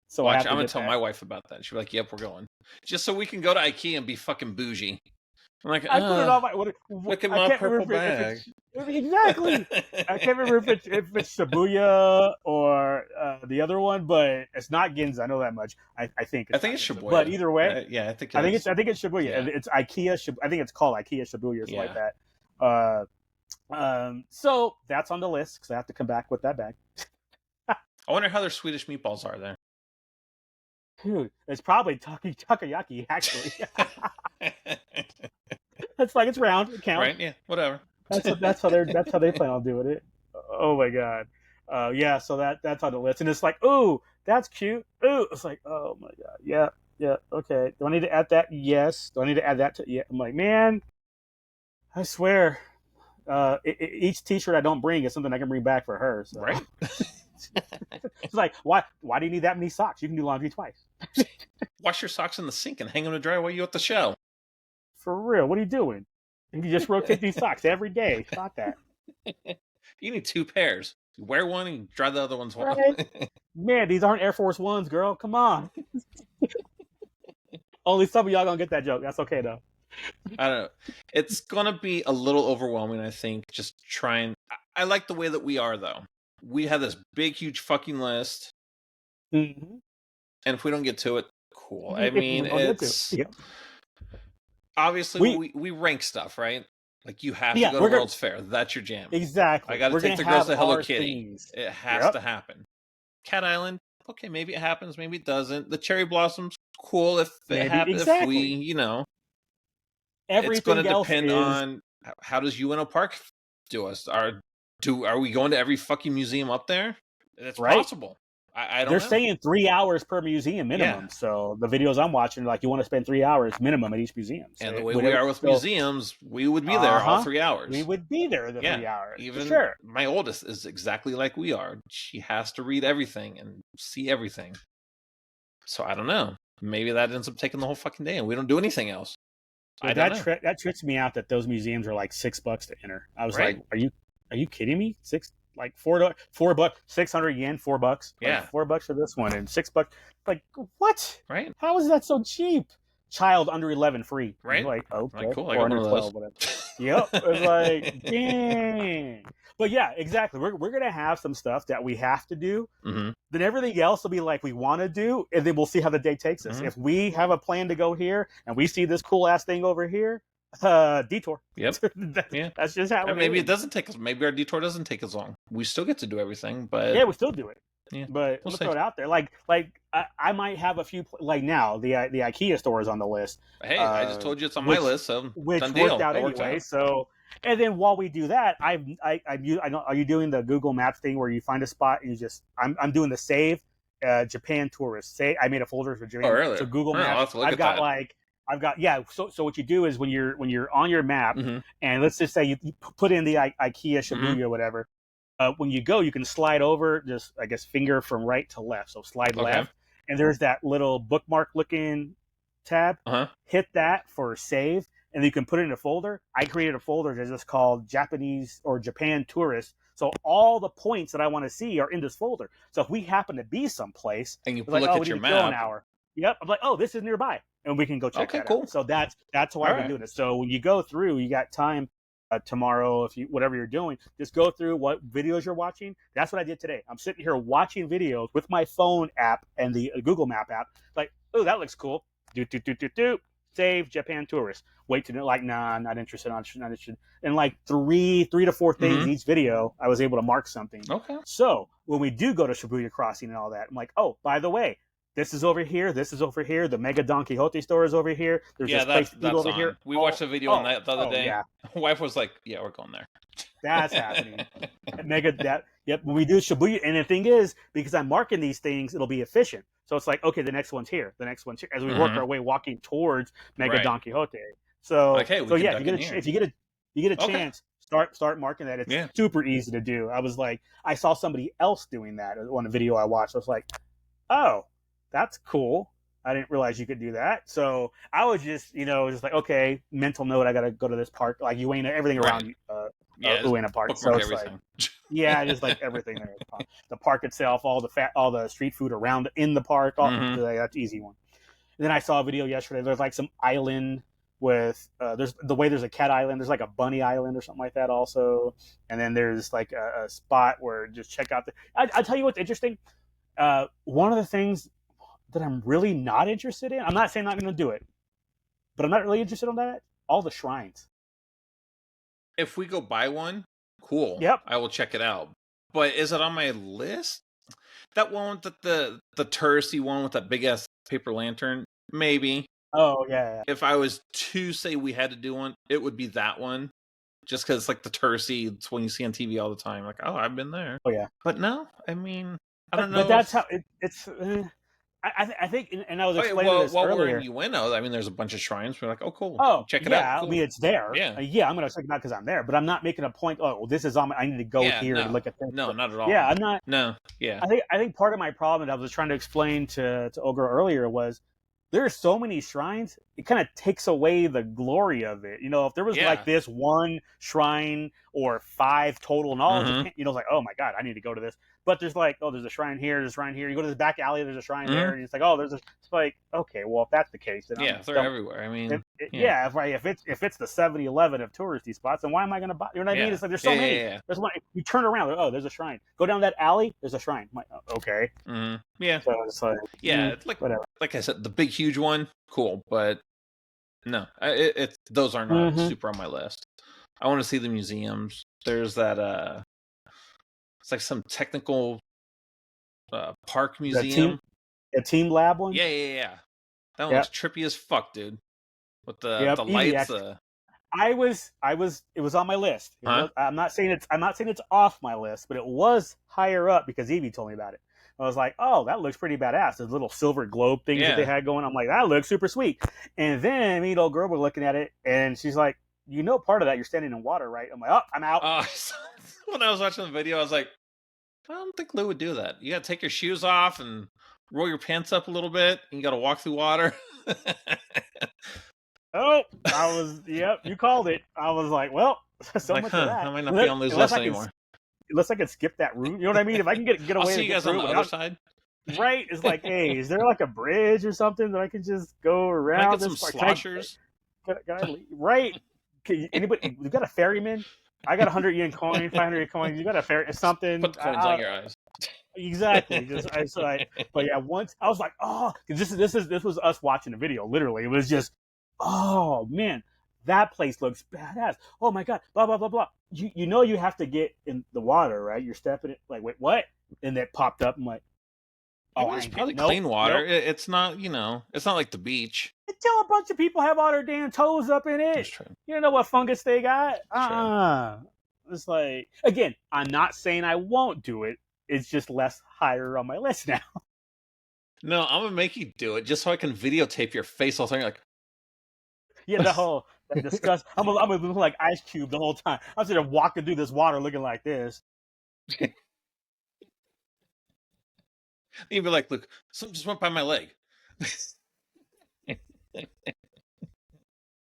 So Watch, I have to I'm gonna get tell that. my wife about that. She'll be like, "Yep, we're going." Just so we can go to IKEA and be fucking bougie. I'm like, I put it on my. look at I my can't purple remember bag. exactly. I can't remember if it's Shibuya or the other one, but it's not Ginza. I know that much. I think I think it's Ginza. Shibuya. But either way, yeah, I think I think it's Shibuya. Yeah. It's IKEA. I think it's called IKEA Shibuya or something like Yeah. that. So that's on the list because I have to come back with that bag. I wonder how their Swedish meatballs are there. Dude, it's probably takoyaki actually. It's like it's round. It counts. Right? Yeah. Whatever. That's how they plan on doing it. Oh my god. Yeah. So that's on the list, and it's like, ooh, that's cute. Ooh, it's like, oh my god. Yeah. Yeah. Okay. Do I need to add that? Yes. Do I need to add that to? Yeah. I'm like, man, I swear, each T-shirt I don't bring is something I can bring back for her. So. Right. It's like, why do you need that many socks? You can do laundry twice. Wash your socks in the sink and hang them to dry while you're at the show. For real, what are you doing? You just rotate these socks every day. Stop that. You need 2 pairs. You wear one and dry the other ones. Right. Man, these aren't Air Force Ones, girl. Come on. Only some of y'all gonna get that joke. That's okay though. I don't know. It's gonna be a little overwhelming, I think. Just trying. I like the way that we are, though. We have this big, huge fucking list, Mm-hmm. and if we don't get to it, cool. I mean, it's obviously we rank stuff, right? Like you have to go to World's Fair. That's your jam. Exactly. I got to take the girls to Hello Kitty. Things. It has to happen. Cat Island. Okay, maybe it happens, maybe it doesn't. The cherry blossoms, cool if it happens. Exactly. If we, you know, everything it's going to depend on how does UNO Park do us. Are we going to every fucking museum up there? It's possible. I don't know. They're saying 3 hours per museum minimum. Yeah. So the videos I'm watching, like you want to spend 3 hours minimum at each museum. So and the way we are with museums, we would be there all 3 hours. We would be there the 3 hours. Even sure. My oldest is exactly like we are. She has to read everything and see everything. So I don't know. Maybe that ends up taking the whole fucking day and we don't do anything else. So that trips me out that those museums are like $6 to enter. I was like, are you kidding me? $4 600 yen, $4. Yeah, like $4 for this one and $6. Like what? Right? How is that so cheap? Child under 11 free. Right? Like okay, like, cool. I got one of those. Whatever. Yep. It was like dang. But yeah, exactly. We're gonna have some stuff that we have to do. Mm-hmm. Then everything else will be like we want to do, and then we'll see how the day takes us. Mm-hmm. If we have a plan to go here and we see this cool ass thing over here, detour. Yep. That's just how. Maybe it doesn't take us. Maybe our detour doesn't take as long. We still get to do everything, but yeah, we still do it. Yeah, but we'll throw it out there. Like I might have a few. Like now, the IKEA store is on the list. Hey, I just told you it's on my list, so which done worked deal. out anyway. So, and then while we do that, I know. Are you doing the Google Maps thing where you find a spot and you just? I'm doing the save Japan tourist. I made a folder for Japan. Oh, really? So Google Maps. I've got So what you do is when you're on your map, mm-hmm. and let's just say you put in the IKEA Shibuya mm-hmm. or whatever. When you go, you can slide over, just I guess finger from right to left. So slide left, and there's that little bookmark looking tab. Uh-huh. Hit that for save, and you can put it in a folder. I created a folder that's just called Japanese or Japan tourist. So all the points that I want to see are in this folder. So if we happen to be someplace, and you look at your map, an hour. Yep, I'm like, oh, this is nearby, and we can go check that out. So that's why I've been doing it. So when you go through, you got time. Tomorrow, if you whatever you're doing, just go through what videos you're watching. That's what I did today. I'm sitting here watching videos with my phone app and the Google Map app. Like, oh, that looks cool. Do. Save Japan tourist. Wait to like, nah, not interested. Not interested. And like three to four things mm-hmm. each video, I was able to mark something. Okay. So when we do go to Shibuya Crossing and all that, I'm like, oh, by the way. This is over here. This is over here. The Mega Don Quixote store is over here. There's this place to eat over here. We watched a video on that the other day. Yeah. My wife was like, "Yeah, we're going there." That's happening. Yep. When we do Shibuya, and the thing is, because I'm marking these things, it'll be efficient. So it's like, okay, the next one's here. The next one's here. As we work our way walking towards Mega Don Quixote. So, if you get a chance, start marking that. It's super easy to do. I saw somebody else doing that on a video I watched. I was like, oh. That's cool. I didn't realize you could do that. So I was just, just like, okay, mental note, I got to go to this park. Like Uena, everything around Uena Park. So it's everything. like, yeah, just like everything there. The park itself, all the street food around in the park. That's an easy one. And then I saw a video yesterday. There's like some island with there's a cat island. There's like a bunny island or something like that also. And then there's like a spot where just check out I'll tell you what's interesting. One of the things that I'm really not interested in, I'm not saying I'm not going to do it, but I'm not really interested in that. All the shrines. If we go buy one, cool. Yep. I will check it out. But is it on my list? That one, the touristy one with that big ass paper lantern, maybe. Oh yeah. If I was to say we had to do one, it would be that one. Just because it's like the touristy, it's one you see on TV all the time. Like, oh, I've been there. Oh yeah. But no, I mean, I don't know. But that's how it's. I think, and I was explaining this earlier. We're in Ueno, I mean, there's a bunch of shrines. We're like, oh, cool. Check it out. Cool. I mean, it's there. Yeah. I'm going to check it out because I'm there. But I'm not making a point. Oh, well, this is on. I need to go here and look at this. No, not at all. Yeah, I'm not. No, yeah. I think part of my problem that I was trying to explain to Ogre earlier was there are so many shrines. It kind of takes away the glory of it. If there was like this one shrine or 5 total and all, it's like, oh my god, I need to go to this. But there's like, oh, there's a shrine here, there's a shrine here. You go to this back alley, there's a shrine there, and it's like, oh, it's like, okay, well, if that's the case, then they're everywhere. I mean, if it's the 7-Eleven of touristy spots, then why am I going to buy? You know what I mean? It's like there's so many. Yeah. There's one. You turn around, oh, there's a shrine. Go down that alley, there's a shrine. I'm like, oh, okay. Yeah. So it's like, it's like whatever. Like I said, the big huge one, cool, but no, those are not super on my list. I want to see the museums. There's that it's like some technical park museum. A team lab one? Yeah. That one looks trippy as fuck, dude. With the lights. It was on my list. I'm not saying it's off my list, but it was higher up because Evie told me about it. I was like, oh, that looks pretty badass. Those little silver globe things that they had going. I'm like, that looks super sweet. And then me and old girl were looking at it, and she's like, part of that, you're standing in water, right? I'm like, oh, I'm out. When I was watching the video, I was like, I don't think Lou would do that. You got to take your shoes off and roll your pants up a little bit, and you got to walk through water. You called it. I was like, well, so much for that. I might not be on Lou's list anymore. Unless I could skip that route. You know what I mean? If I can get away. I'll see you guys on the other side. Right? It's like, hey, is there like a bridge or something that I can just go around? Can I get some sloshers? Right? Anybody? You got a ferryman? I got 100 yen coin, 500 yen coins. You got a ferry? Something? Put the coins on your eyes. Exactly. But yeah, once I was like, oh, because this was us watching the video. Literally, it was just, oh man, that place looks badass. Oh my god, blah blah blah blah. You have to get in the water, right? You're stepping it. Like, wait, what? And that popped up. I'm like, oh, it's probably clean water. Nope. It's not, it's not like the beach. Until a bunch of people have all their damn toes up in it. That's true. You don't know what fungus they got. It's like, again, I'm not saying I won't do it. It's just less higher on my list now. No, I'm gonna make you do it just so I can videotape your face all the time. You're like, yeah, that disgust. I'm gonna look like Ice Cube the whole time. I'm sitting there walking through this water looking like this. You'd be like, look, something just went by my leg.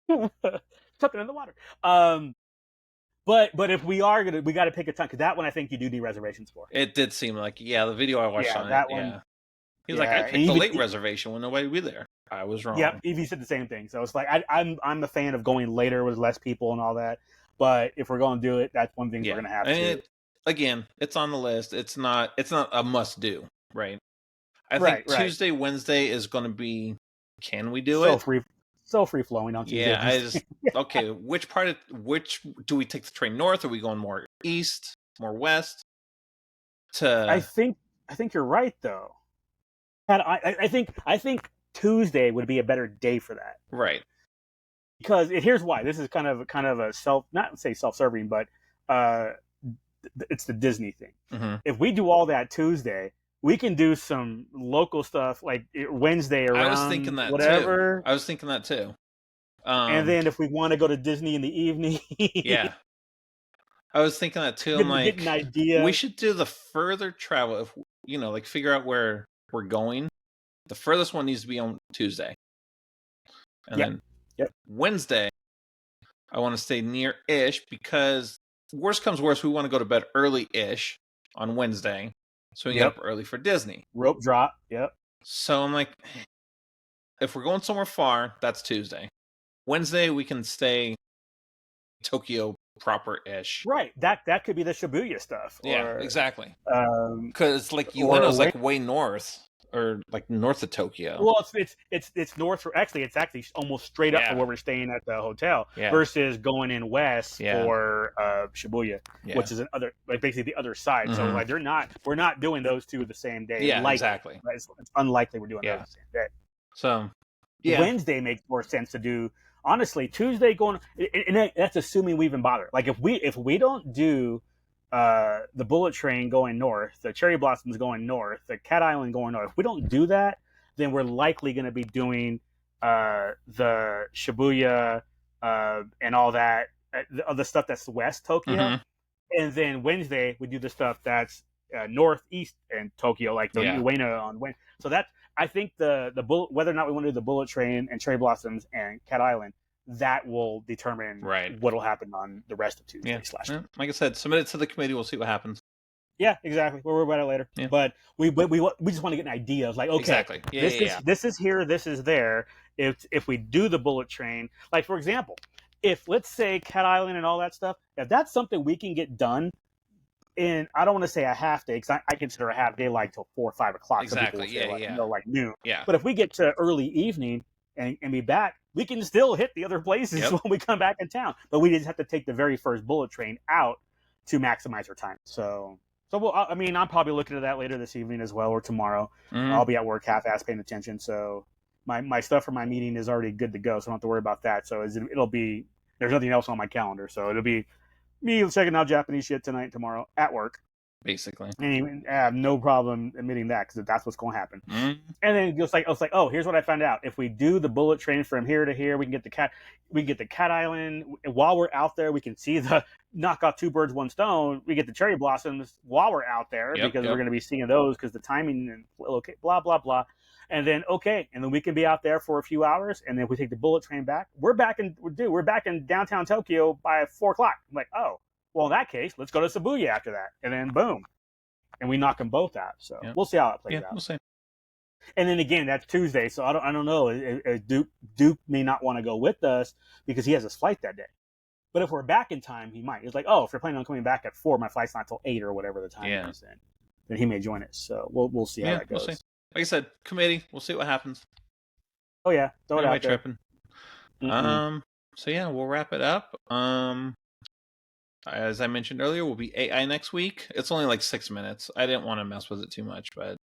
Something in the water. But if we got to pick a time, because that one I think you do need reservations for. It did seem like, the video I watched on that it, one. He was like, I picked the late reservation when nobody would be there. I was wrong. Yep, Evie said the same thing. So it's like I'm a fan of going later with less people and all that. But if we're going to do it, that's one thing we're going to have to. Again, it's on the list. It's not a must do, right? I think Tuesday, Wednesday is going to be. Can we do it? So free flowing on Tuesday. Yeah, okay. Which do we take the train north? Are we going more east, more west? I think you're right though. I think Tuesday would be a better day for that. Right. Because here's why. This is kind of a not say self-serving, but it's the Disney thing. Mm-hmm. If we do all that Tuesday, we can do some local stuff like Wednesday around. I was thinking that whatever. Too. I was thinking that too. And then if we want to go to Disney in the evening, yeah. I was thinking that too. I'm like, get an idea. We should do the further travel if like figure out where we're going. The furthest one needs to be on Tuesday. And then Wednesday, I want to stay near-ish because worst comes worst, we want to go to bed early-ish on Wednesday so we can get up early for Disney. Rope drop, So I'm like, if we're going somewhere far, that's Tuesday. Wednesday, we can stay Tokyo proper-ish. Right. That could be the Shibuya stuff. Yeah, exactly. Because like Ueno's like way north, or like north of Tokyo. Well, it's north. Actually, it's almost straight up from where we're staying at the hotel. Versus going in west for Shibuya, which is basically the other side. Mm-hmm. So like we're not doing those two the same day. Yeah, exactly. It's unlikely we're doing those the same day. So Wednesday makes more sense to do. Honestly, Tuesday and that's assuming we even bother. Like if we don't do the Bullet Train going north, the Cherry Blossoms going north, the Cat Island going north, if we don't do that, then we're likely going to be doing the Shibuya and all that, the stuff that's west Tokyo. Mm-hmm. And then Wednesday we do the stuff that's northeast in Tokyo, like the Ueno on Wednesday. So that, I think the whether or not we want to do the Bullet Train and Cherry Blossoms and Cat Island, that will determine what will happen on the rest of Tuesday. Like I said, submit it to the committee. We'll see what happens. Yeah, exactly. We'll worry about it later. Yeah. But we just want to get an idea of like, okay, this is here, this is there. If we do the Bullet Train, like for example, if let's say Cat Island and all that stuff, if that's something we can get done in, I don't want to say a half day, because I consider a half day like till 4 or 5 o'clock. Exactly. Like noon. Yeah. But if we get to early evening and be back, we can still hit the other places when we come back in town. But we just have to take the very first Bullet Train out to maximize our time. So I'm probably looking at that later this evening as well, or tomorrow. Mm-hmm. I'll be at work half-ass paying attention. So my stuff for my meeting is already good to go, so I don't have to worry about that. So it'll be, there's nothing else on my calendar. So it'll be me checking out Japanese shit tonight and tomorrow at work. Basically. And I have no problem admitting that, because that's what's going to happen. Mm-hmm. And then it's like, oh, here's what I found out. If we do the Bullet Train from here to here, we can get the Cat Island. While we're out there, we can see the knock off 2 birds, 1 stone. We get the Cherry Blossoms while we're out there, because we're going to be seeing those because the timing and blah, blah, blah. And then, we can be out there for a few hours. And then if we take the Bullet Train back, we're back in downtown Tokyo by 4 o'clock. I'm like, oh, well, in that case, let's go to Shibuya after that. And then boom. And we knock them both out. So we'll see how it plays out. We'll see. And then again, that's Tuesday. So I don't know. Duke may not want to go with us because he has his flight that day. But if we're back in time, he might. It's like, oh, if you're planning on coming back at 4, my flight's not till 8 or whatever the time is. Then he may join us. So we'll see how that goes. We'll see. Like I said, committee. We'll see what happens. Oh yeah, throw it out there. Tripping. Mm-hmm. So yeah, we'll wrap it up. As I mentioned earlier, we'll be AI next week. It's only like 6 minutes. I didn't want to mess with it too much, but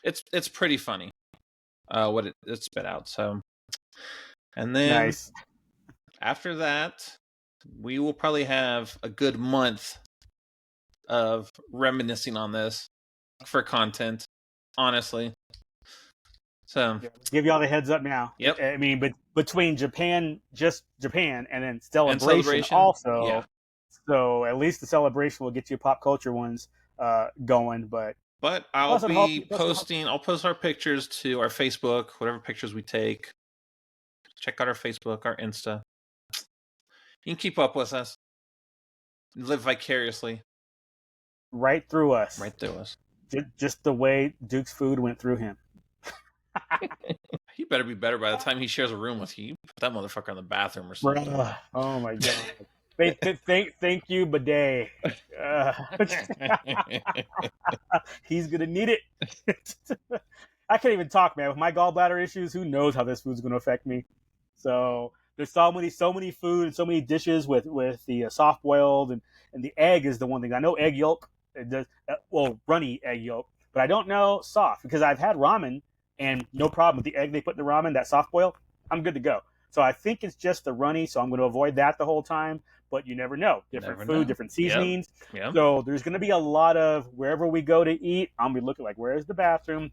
it's pretty funny. What it spit out. So, and then after that, we will probably have a good month of reminiscing on this for content. Honestly. So give y'all the heads up now. Yep. I mean, but between Japan, and then celebration also. Yeah. So at least the celebration will get you pop culture ones going. But I'll be posting. I'll post our pictures to our Facebook, whatever pictures we take. Check out our Facebook, our Insta. You can keep up with us. Live vicariously. Right through us. Just the way Duke's food went through him. He better be better by the time he shares a room with you. You put that motherfucker in the bathroom or something. Oh my god. Thank you, bidet. He's gonna need it. I can't even talk, man. With my gallbladder issues, who knows how this food's gonna affect me? So there's so many food and so many dishes with the soft boiled and the egg is the one thing. I know egg yolk. It does runny egg yolk, but I don't know soft, because I've had ramen and no problem with the egg they put in the ramen, that soft boil. I'm good to go. So I think it's just the runny, so I'm going to avoid that the whole time. But you never know. Different seasonings. Yep. So there's going to be a lot of, wherever we go to eat, I'm going to be looking like, where's the bathroom?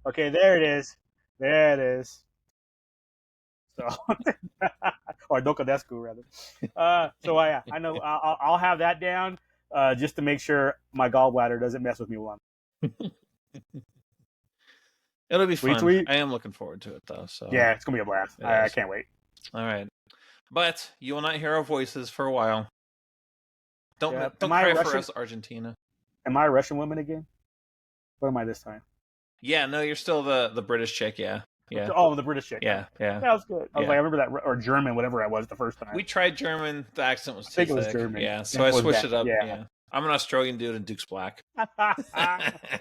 Okay, there it is. So, or dokadesku rather. I know I'll have that down just to make sure my gallbladder doesn't mess with me while I'm. It'll be fun. Sweet. I am looking forward to it though. So Yeah, it's gonna be a blast. It I is. can't wait. All right, but you will not hear our voices for a while. Don't Yeah. don't Am I cry for Russian? us, Argentina. Am I a Russian woman again? What am I this time? Yeah, no, you're still the British chick. Yeah. Oh, the British chick. Yeah. That was good. I was Yeah. like, I remember that, or German, whatever I was the first time. We tried German. The accent was I too think it was thick. German. Yeah, so It I was switched that, it up. yeah. Yeah. I'm an Australian dude and Duke's black.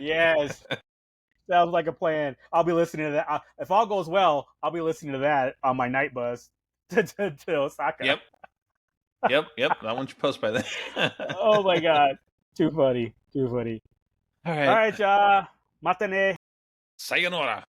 Yes. Sounds like a plan. I'll be listening to that. If all goes well, I'll be listening to that on my night bus to Osaka. Yep. That one should post by then. Oh my god. Too funny. All All right, matane. Sayonara.